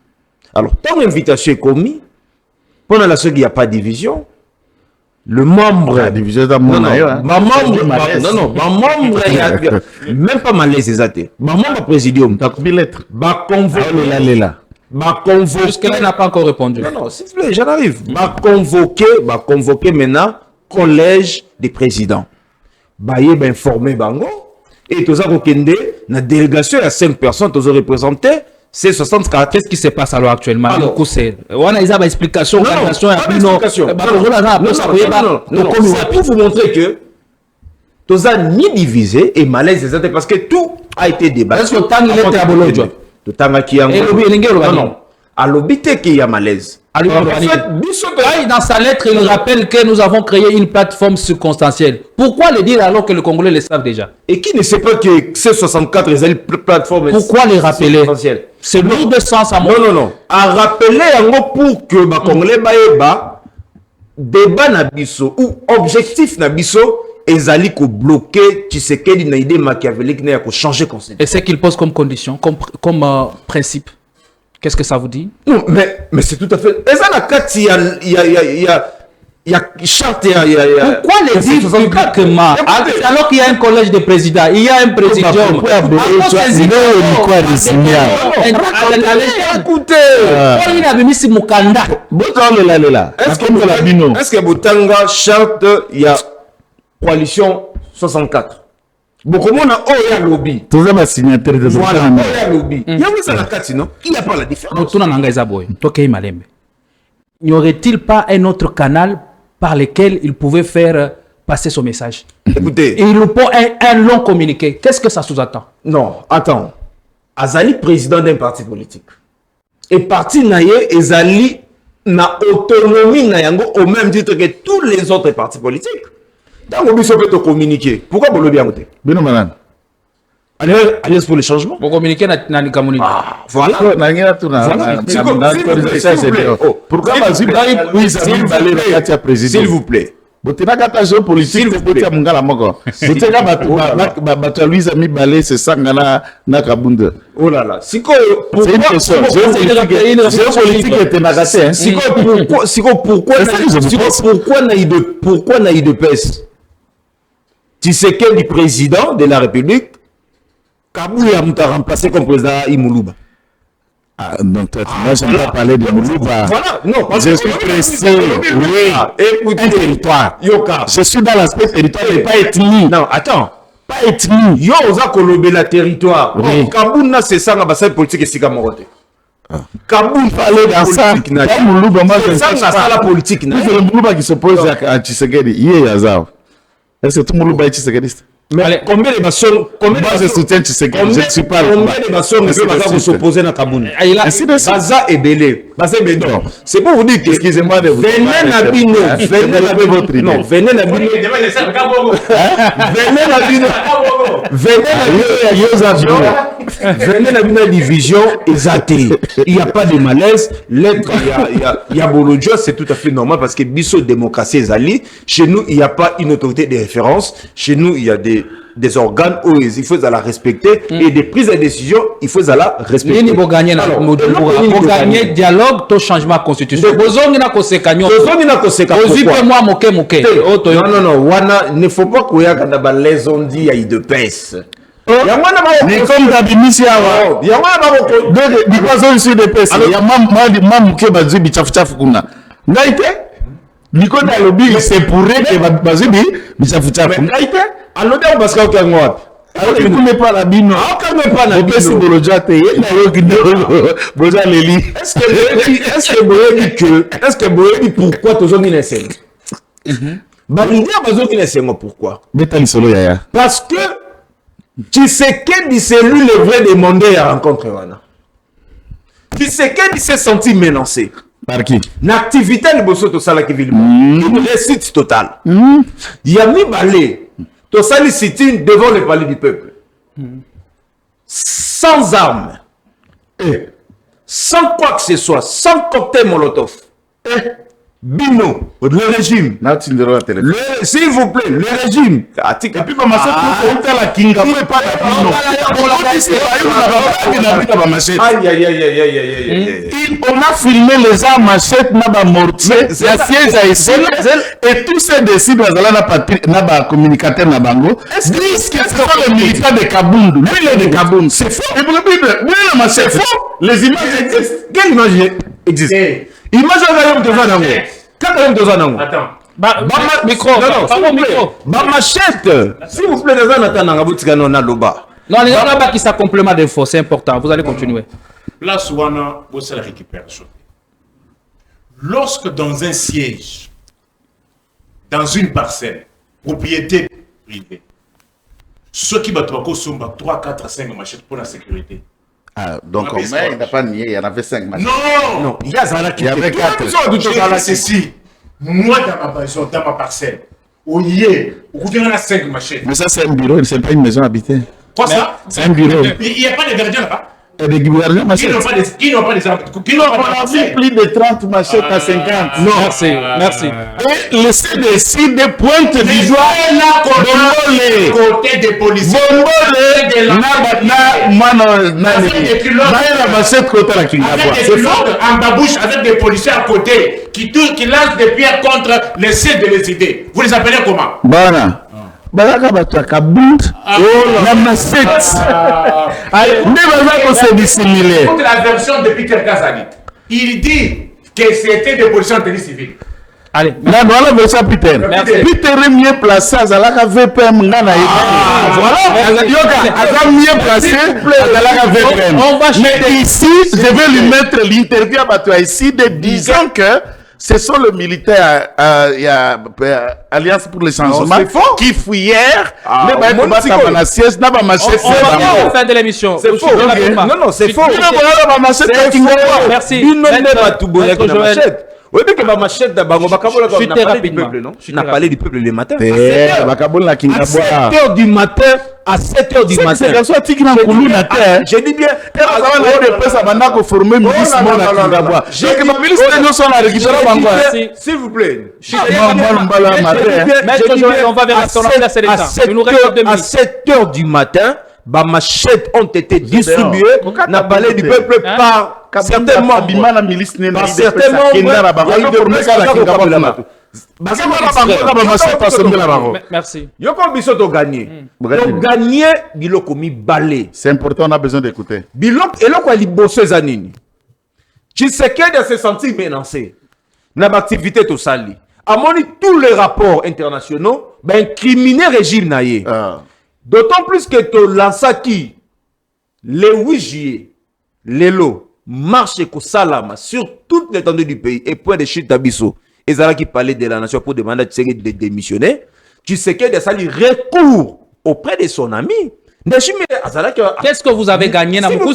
Alors, tant l'invitation est commise, pendant la seconde, il n'y a pas de division. Le membre. La division d'un membre. Ma membre, même pas malaise, c'est ça. Ma membre à présidium. T'as combien de lettres? Convoqué. Jusque-là, il n'a pas encore répondu. Non, s'il vous plaît, j'en arrive. Convoqué maintenant, collège des présidents. Informé Bango. Et tous la délégation, il y a 5 personnes, tous représentés, c'est 64. Qu'est-ce qui se passe alors actuellement? On a une explication. Non, pour vous montrer que tous a ni divisé et malaise, parce que tout a été débattu. Est-ce que tant il était à Bolodjo? Tout temps qui a non. À l'obité qu'il y a malaise. Dans sa lettre, il rappelle que nous avons créé une plateforme circonstancielle. Pourquoi le dire alors que les Congolais le savent déjà? Et qui ne sait pas que C64 est une plateforme circonstancielle? Pourquoi les rappeler? C'est lourd de sens à moi. Non. À rappeler pour que les Congolais débat na biso ou objectif na biso ezali ko bloquer Tshisekedi na idée machiavélique na ko changer constitution. Et c'est qu'il pose comme condition, comme principe. Qu'est-ce que ça vous dit? Non, mais c'est tout à fait. Et ça, il y a charte. Pourquoi les dire publiquement? Alors qu'il y a un collège de présidents, il y a un présidium. Écoutez, est-ce que Botanga charte, il y a coalition 64? Beaucoup de monde a lobby. Tous les signataires de voilà, lobby. Il y a ça la carte, non? Il n'y a pas la différence. Non, tout le monde a boy. Toi qui es malembe. n'y aurait-il pas un autre canal par lequel il pouvait faire passer son message? Écoutez. Et il nous pose un long communiqué. Qu'est-ce que ça sous-attend? Non, attends. Azali président d'un parti politique. Et parti naye, Azali na autonomie na yango au même titre que tous les autres partis politiques. Dans le but de communiquer. Pourquoi vous le bien voter? Bino Manan. Alliance pour le changement. Vous communiquez dans Nikamuni. Voilà. Pourquoi s'il vous plaît. botinaka géopolitique botia mungala moko botika bato Louise Ami Balé c'est ça ngana na Kabunda. Oh là là, c'est quoi géopolitique était nagaté hein. Pourquoi na IDPS Tshisekedi du président de la République Kabila a remplacé comme président Imoulouba. Ah, donc toi, moi je ne vais pas parler de Moulouba. Voilà, non, parce je suis pressé, oui, écoutez, un territoire. Yoka. Je suis dans l'aspect territoire, mais pas ethnie. Non, attends. Pas ethnie. Yo, oza kolobé la territoire. Oui. Kabouna, c'est ça, la politique et Sika Morote. Kaboun parlait dans ça. Pas Moulouba, moi je ne sais pas. la politique. C'est le Moulouba qui s'oppose à Tshisekedi. Il y a Yazao. Est-ce que tout Moulouba est Tshisekediste? Mais allez, combien de personnes, moi je soutiens Tshisekedi, je ne suis pas. Combien de personnes peuvent s'opposer à Kaboun? Baza est belé. C'est pour vous dire que, excusez-moi de vous. Venez à Bino. Non, venez à Bino. Venez à Bino division exacte. Il n'y a pas de malaise. L'être, il y a Bolodjo, c'est tout à fait normal parce que Bisso démocratie est alliée. Chez nous, il n'y a pas une autorité de référence. Chez nous, il y a des organes où il faut la respecter et des prises de décision, il faut la respecter. Pour gagner dialogue, tout changement constitutionnel. Non, wana ne faut pas qu'il y ait les ondits à IDPS. Mais comme d'habitude, il y a because je suis de PS. Il y a mamouké bazu bichafuchafu kuna. Ngaite? Niko na lobby c'est pour que bazu bichafuchafu. Ngaite? Alors parce que aucun mot. Alors tu ne pas la bino. Ah quand même pas la bino. Besi bolojate na yokinde. Boza leli. Est-ce que Boyebi pourquoi tu as une scène? Bah l'idée a une pourquoi? Betali solo yaya. Parce que Tshisekedi c'est lui le vrai demandeur à rencontrer wana. Tshisekedi s'est senti menacé. Par qui? L'activité de Bosso Sala qui vit une réussite totale. Il y a mis balé. Tosali sitting devant le palais du peuple. Sans armes. Sans quoi que ce soit. Sans cocktail Molotov. Bino, le régime. S'il vous plaît, le régime. Et puis, comment ça peut faire la kinga? Pas la bino. On a filmé les armes machettes, n'a mortier, la siège à essai, et tous ces décideurs, n'a pas communicateur, n'a pas bango. Disent que ce sont les militaires de Kabound. Lui, il est de Kabound. C'est faux. Et pour le Bible, lui, la machette, c'est faux. Les images existent. Quelle image existe? Image Attends. Micro. Non, machette. S'il vous plaît, non, les gens là-bas qui sont complément d'infos, c'est important. Vous allez continuer. Là, souvent, c'est la récupération. Lorsque dans un siège, dans une parcelle, propriété privée, ceux qui battent 3, 4, 5 machettes pour la sécurité. Ah, donc il n'a pas nié, il y en avait 5 machettes. Non, il y avait 4. Ceci, moi dans ma parcelle, où il y a 5 machettes. Mais ça, c'est un bureau, c'est pas une maison habitée. Quoi ça? C'est un bureau. Il n'y a pas de gardien là-bas. Des gardiens machettes. Qui n'ont pas des armes? On a vu plus de 30 machettes à 50. Non, merci. Et le CDC de pointe du doigt côté des policiers. En babouche avec des policiers à côté qui lancent des pierres contre les sites de les idées. Vous les appelez comment? Bana. Balaka bato Kabound na Masset. C'est dissimulé. Contre la version de Peter Kazali, il dit que c'était des policiers en tenue civile. Allez, la version Peter. Peter est mieux placé à Zalaka VPM. Voilà, Yoka, mieux placé à Zalaka VPM. Mais ici, je vais lui mettre l'interview à Bato ici de disant que Ce sont les militaires il y a Alliance pour le changement c'est faux. qui fouillèrent. Ah, Les bails mon combattent psycho. à la siège, n'a pas marché. On va à la fin de l'émission. C'est faux. Non, non, c'est faux. Merci. Bino ne Maître- va tout bonner Maître avec la Joël. machette. Oui, mais que ma machette d'abord, on va Chuter parler du rapidement. peuple, non? Chuter On a parlé du peuple le matin. Bakabon la À Kingabwa. 7h du matin, à 7h du matin. C'est garçon qui n'a coulé la terre. J'ai dit bien. Former milice Oh là mon là là là là. Kingabwa. J'ai Donc dit- ma milice nous sont la récupérer Bango. Merci. S'il vous plaît. Maître Joël, on va vers la sortie de la sélection. Il nous reste 2 À minutes. 7h du matin, bah, machettes ont été distribuées. dehors. On a parlé du peuple Hein? par certainement. Bima la milice n'est Par pas certains membres, il y a eu des promesses à la Kingabwa. Merci. Yoko biso to gagné. To gagné biloko mi balé. C'est important, on a besoin d'écouter. Biloko eloko ya liboso eza nini? Tshisekedi a se senti menacé. Na activité to sali. Amoni tous les rapports internationaux ben incriminer régime na ye. D'autant plus que to lansaki le 8 juillet lelo marche ko salama sur toute l'étendue du pays et point de chute d'abisso. Ezala qui parlait de la nation pour demander à Tshisekedi de démissionner. Tshisekedi a sali recours auprès de son ami. Qu'est-ce que vous avez gagné dans beaucoup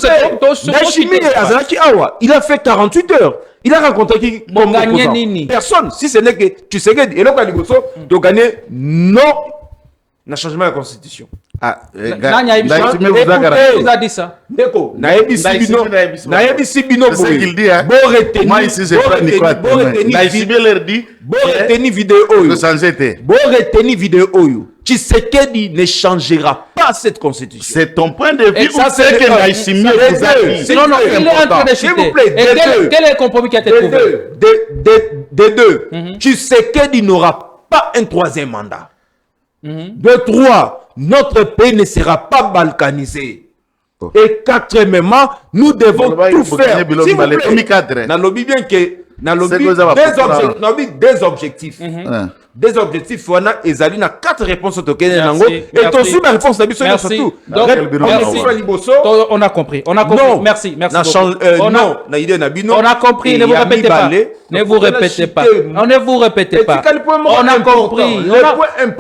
il a fait 48 heures. Il a rencontré qui Bon, gagné nini? Personne. Si ce n'est que Tshisekedi et le Kaliboso de gagner non na changement de la constitution. Ah, vous a dit ça. Ndeko, nayebi sibino C'est ce qu'il dit, hein. Moi ici, j'ai pas Nicolas. Naïsibé leur dit reteni vidéo que oyo. ça était. Reteni vidéo oyo. Tshisekedi ne changera pas cette constitution. C'est ton point de vue Et ou ça, c'est c'est que Naïsibé vous a dit? Non, non, il est en train de S'il vous chuter. plaît, Et des deux. quel est le compromis qui a été Des trouvé? deux. Des deux. Tshisekedi n'aura pas un troisième mandat. De 3, notre pays ne sera pas balkanisé. Et quatrièmement, nous devons tout faire. S'il vous plaît, nalobi bien que nalobi des objectifs. Des objectifs, ezali na 4 réponses tokene nango et tosu na réponse na biso surtout. On a compris. On a compris. Merci beaucoup. Non, na idée na bino. On a compris, ne vous répétez pas. Ne vous répétez pas. Ne vous répétez pas. On a compris.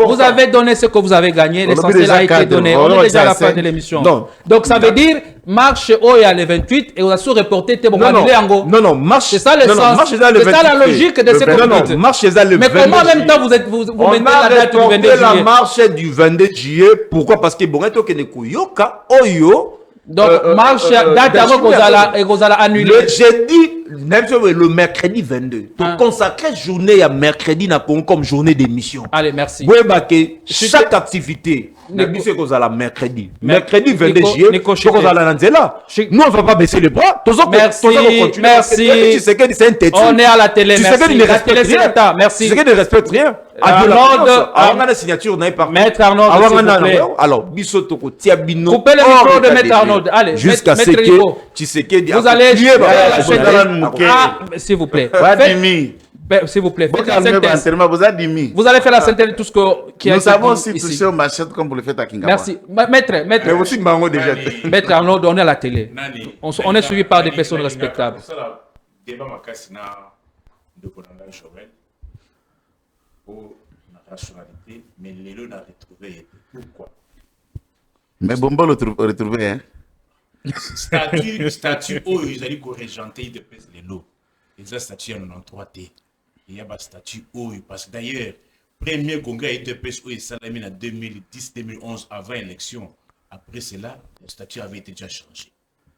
Vous avez donné ce que vous avez gagné. L'essentiel a été donné. On est déjà à la fin de l'émission. Donc ça veut dire marche Oya le 28 et on a sous-reporté Non, marche. C'est ça le sens. C'est ça la logique de ce que vous dites. Marche le 22 Mais comment en même temps vous mettez la date du 22 juillet? la marche du 22 juillet. Pourquoi? Parce que bon, yoka oyo. Donc marche date et vous allez annuler. Le jeudi, le mercredi 22. Donc consacrer journée à mercredi na comme journée d'émission. Allez, merci. Chaque activité. Mercredi 22 juillet. Nous on va pas baisser les bras. Merci. On est à la télé. Merci. La télé c'est l'État. Merci. Ne respecte rien. Maître Arnaud, alors Bisotoko Tiabino. Coupez le micro de Maître Arnaud. Allez, jusqu'à ce que Tshisekedi vous allez s'il vous plaît. S'il vous plaît, faites la synthèse. Vous allez faire la synthèse de tout ce qui a été dit. Nous avons aussi touché au machette comme vous le faites à Kingawa. Merci. Maître Arnaud, on est à la télé. On est suivi par des personnes respectables. Rationalité, mais Lélo n'a retrouvé. Pourquoi? Mais Bombo le retrouvé, hein? Statut où ils allaient corriger de pèse Lélo. Ils ont statut en 93T. Il y a un statut où, parce que d'ailleurs, premier congrès a été pèse où il s'est mis en 2010-2011 avant l'élection. Après cela, le statut avait été déjà changé.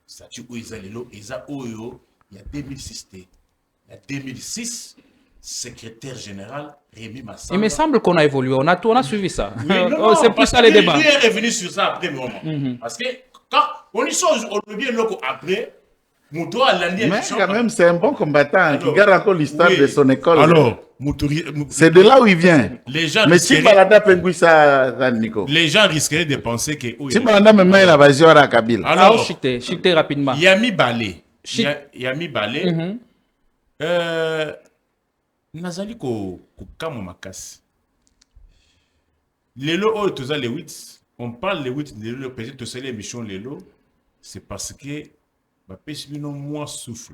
Statut où ils allaient Lélo, ils ont il y a 2006, il y a 2006. Secrétaire général Rémi Massamba. Il me semble qu'on a évolué, on a suivi ça. Oui, c'est plus ça les débats. Il est revenu sur ça après moment. Parce que quand on y change, on revient après, Moutoua a l'année. Mais quand même, c'est un bon combattant qui garde encore l'histoire de son école. Alors, c'est de là où il vient. Les gens mais si Balada Pengui ça, Nico. Les gens risqueraient de penser que. Si Balada me met la vasion à Kabyle. Alors, chuter rapidement. Yami Balé. Yami Balé. Nazali ko kamo makasi. Lelo oyo toza le 8, on parle le 8 de le peut-être c'est l'émission Lelo, c'est parce que ba pesibino moi souffle.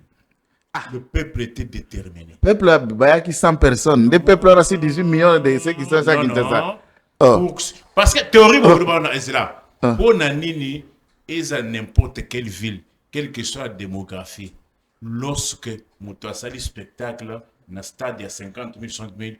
Le peuple était déterminé. Peuple, bah, qui 100 personnes. Des peuples ont reçu 18 millions de ceux qui sont ça, qui sont ça. Oh. Parce que théorie, c'est là. On a nini, et à n'importe quelle ville, quelle que soit la démographie, lorsque Moutou Sali spectacle, dans stade, il y a 50 000, 60 000,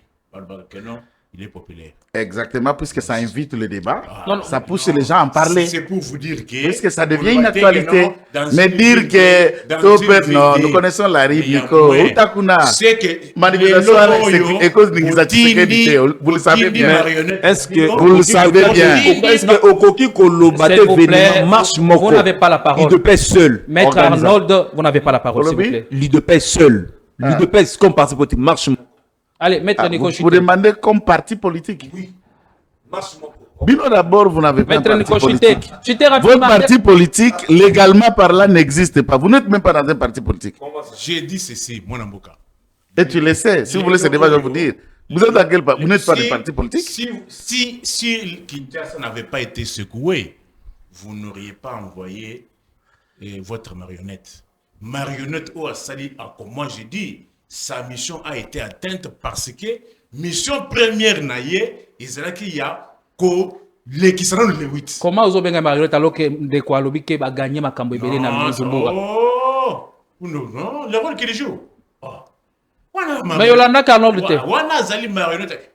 il est populaire. Exactement, puisque ça invite le débat, Non, ça pousse les gens à en parler. C'est pour vous dire que... Puisque ça devient une actualité. Mais dire que... Non, nous connaissons la Ribico. Utakuna. C'est que... Manifestation et cause d'exactitude. Vous le savez bien. Est-ce que Vous le savez bien. Est-ce que Okoki Kolobate S'il vous plaît, Vénément marche moko? vous n'avez pas la parole. L'IDP seul. Maître Arnold, vous n'avez pas la parole, s'il vous plaît. L'IDP seul. L'IDP comme parti politique marche moko. Allez, Maître Nico Vous Chité. demandez comme parti politique. Oui. Marche moko. Bino d'abord, vous n'avez pas un Maître parti Nico Chité. politique. Chité Votre rapidement. parti politique, légalement parlant, n'existe pas. Vous n'êtes même pas dans un parti politique. J'ai dit ceci, mon amboka. Et tu le sais. Si vous voulez ce débat, je vais vous dire. Vous êtes dans quel parti? Vous n'êtes pas de parti politique? Si Kinshasa n'avait pas été secoué, vous n'auriez pas envoyé votre marionnette. Marionnette au Assali, comme moi j'ai dit, sa mission a été atteinte parce que mission première naïe, il y a qui sera le 8. Comment vous avez Marionnette alors que de quoi lobby qui va gagner ma cambo belé na Bujumbura? Oh non, le rôle qu'il joue. Mais Yolanda Arnold était. Wana Zali marionnette.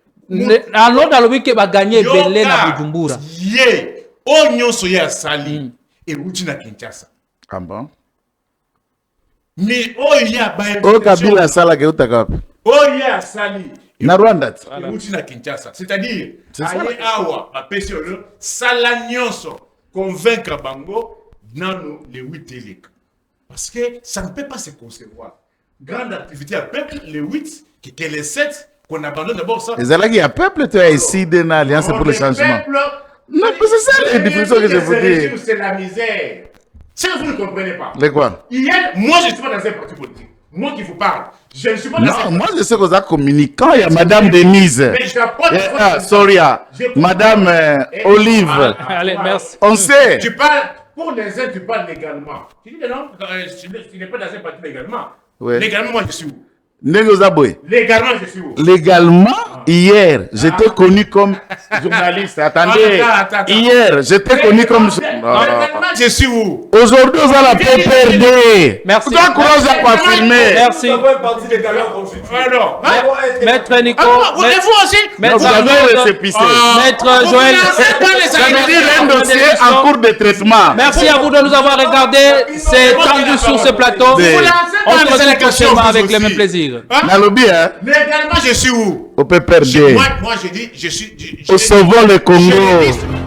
Arnold a lobby qui va gagner belé na Bujumbura. Yé, onyo soya sali et utina Kinshasa. Ah bon? Mais oh il y a Kabila Sala ke utakap. Oh il y a sali. Na Rwanda. Utina Kinshasa. C'est-à-dire, aye awa apesi olo sala nyonso convaincre bango nano les 8 éliques. Parce que ça ne peut pas se concevoir. Grande activité à peuple, les 8, que les 7, qu'on abandonne d'abord ça. Les alliés à peuple, tu as ici d'une alliance pour le changement. Non, mais c'est ça la définition que je vous dis. C'est la misère. Ça, vous ne comprenez pas. Les quoi? Hier, moi, je ne suis pas dans un parti politique. Moi qui vous parle, je ne suis pas dans un parti politique. Non, moi, je sais que vous avez communiquant. Il y a Madame Denise. Mais je pas sorry, Madame Olive. Allez, merci. On sait. Tu parles, pour les uns, tu parles légalement. Tu dis que non, tu n'es pas dans un parti légalement. Ouais. Légalement, moi, je suis où? Légalement, je suis où? Légalement, hier, j'étais connu comme journaliste. Attendez, hier, j'étais connu comme journaliste. Je suis où? Aujourd'hui, vous allez PPRD. Merci. Vous avez courage à confirmer. Merci. Alors, Maître Nico. Vous aussi? Vous avez le récépissé. Maître Joël. Ça veut dire un dossier en cours de traitement. Merci à vous de nous avoir regardé. C'est tendu sur ce plateau. On se retrouve prochainement avec le même plaisir. Nalobi, hein? Légalement, je suis où? Au PPRD. Moi, je dis, je suis. Au Sauvons le Congo.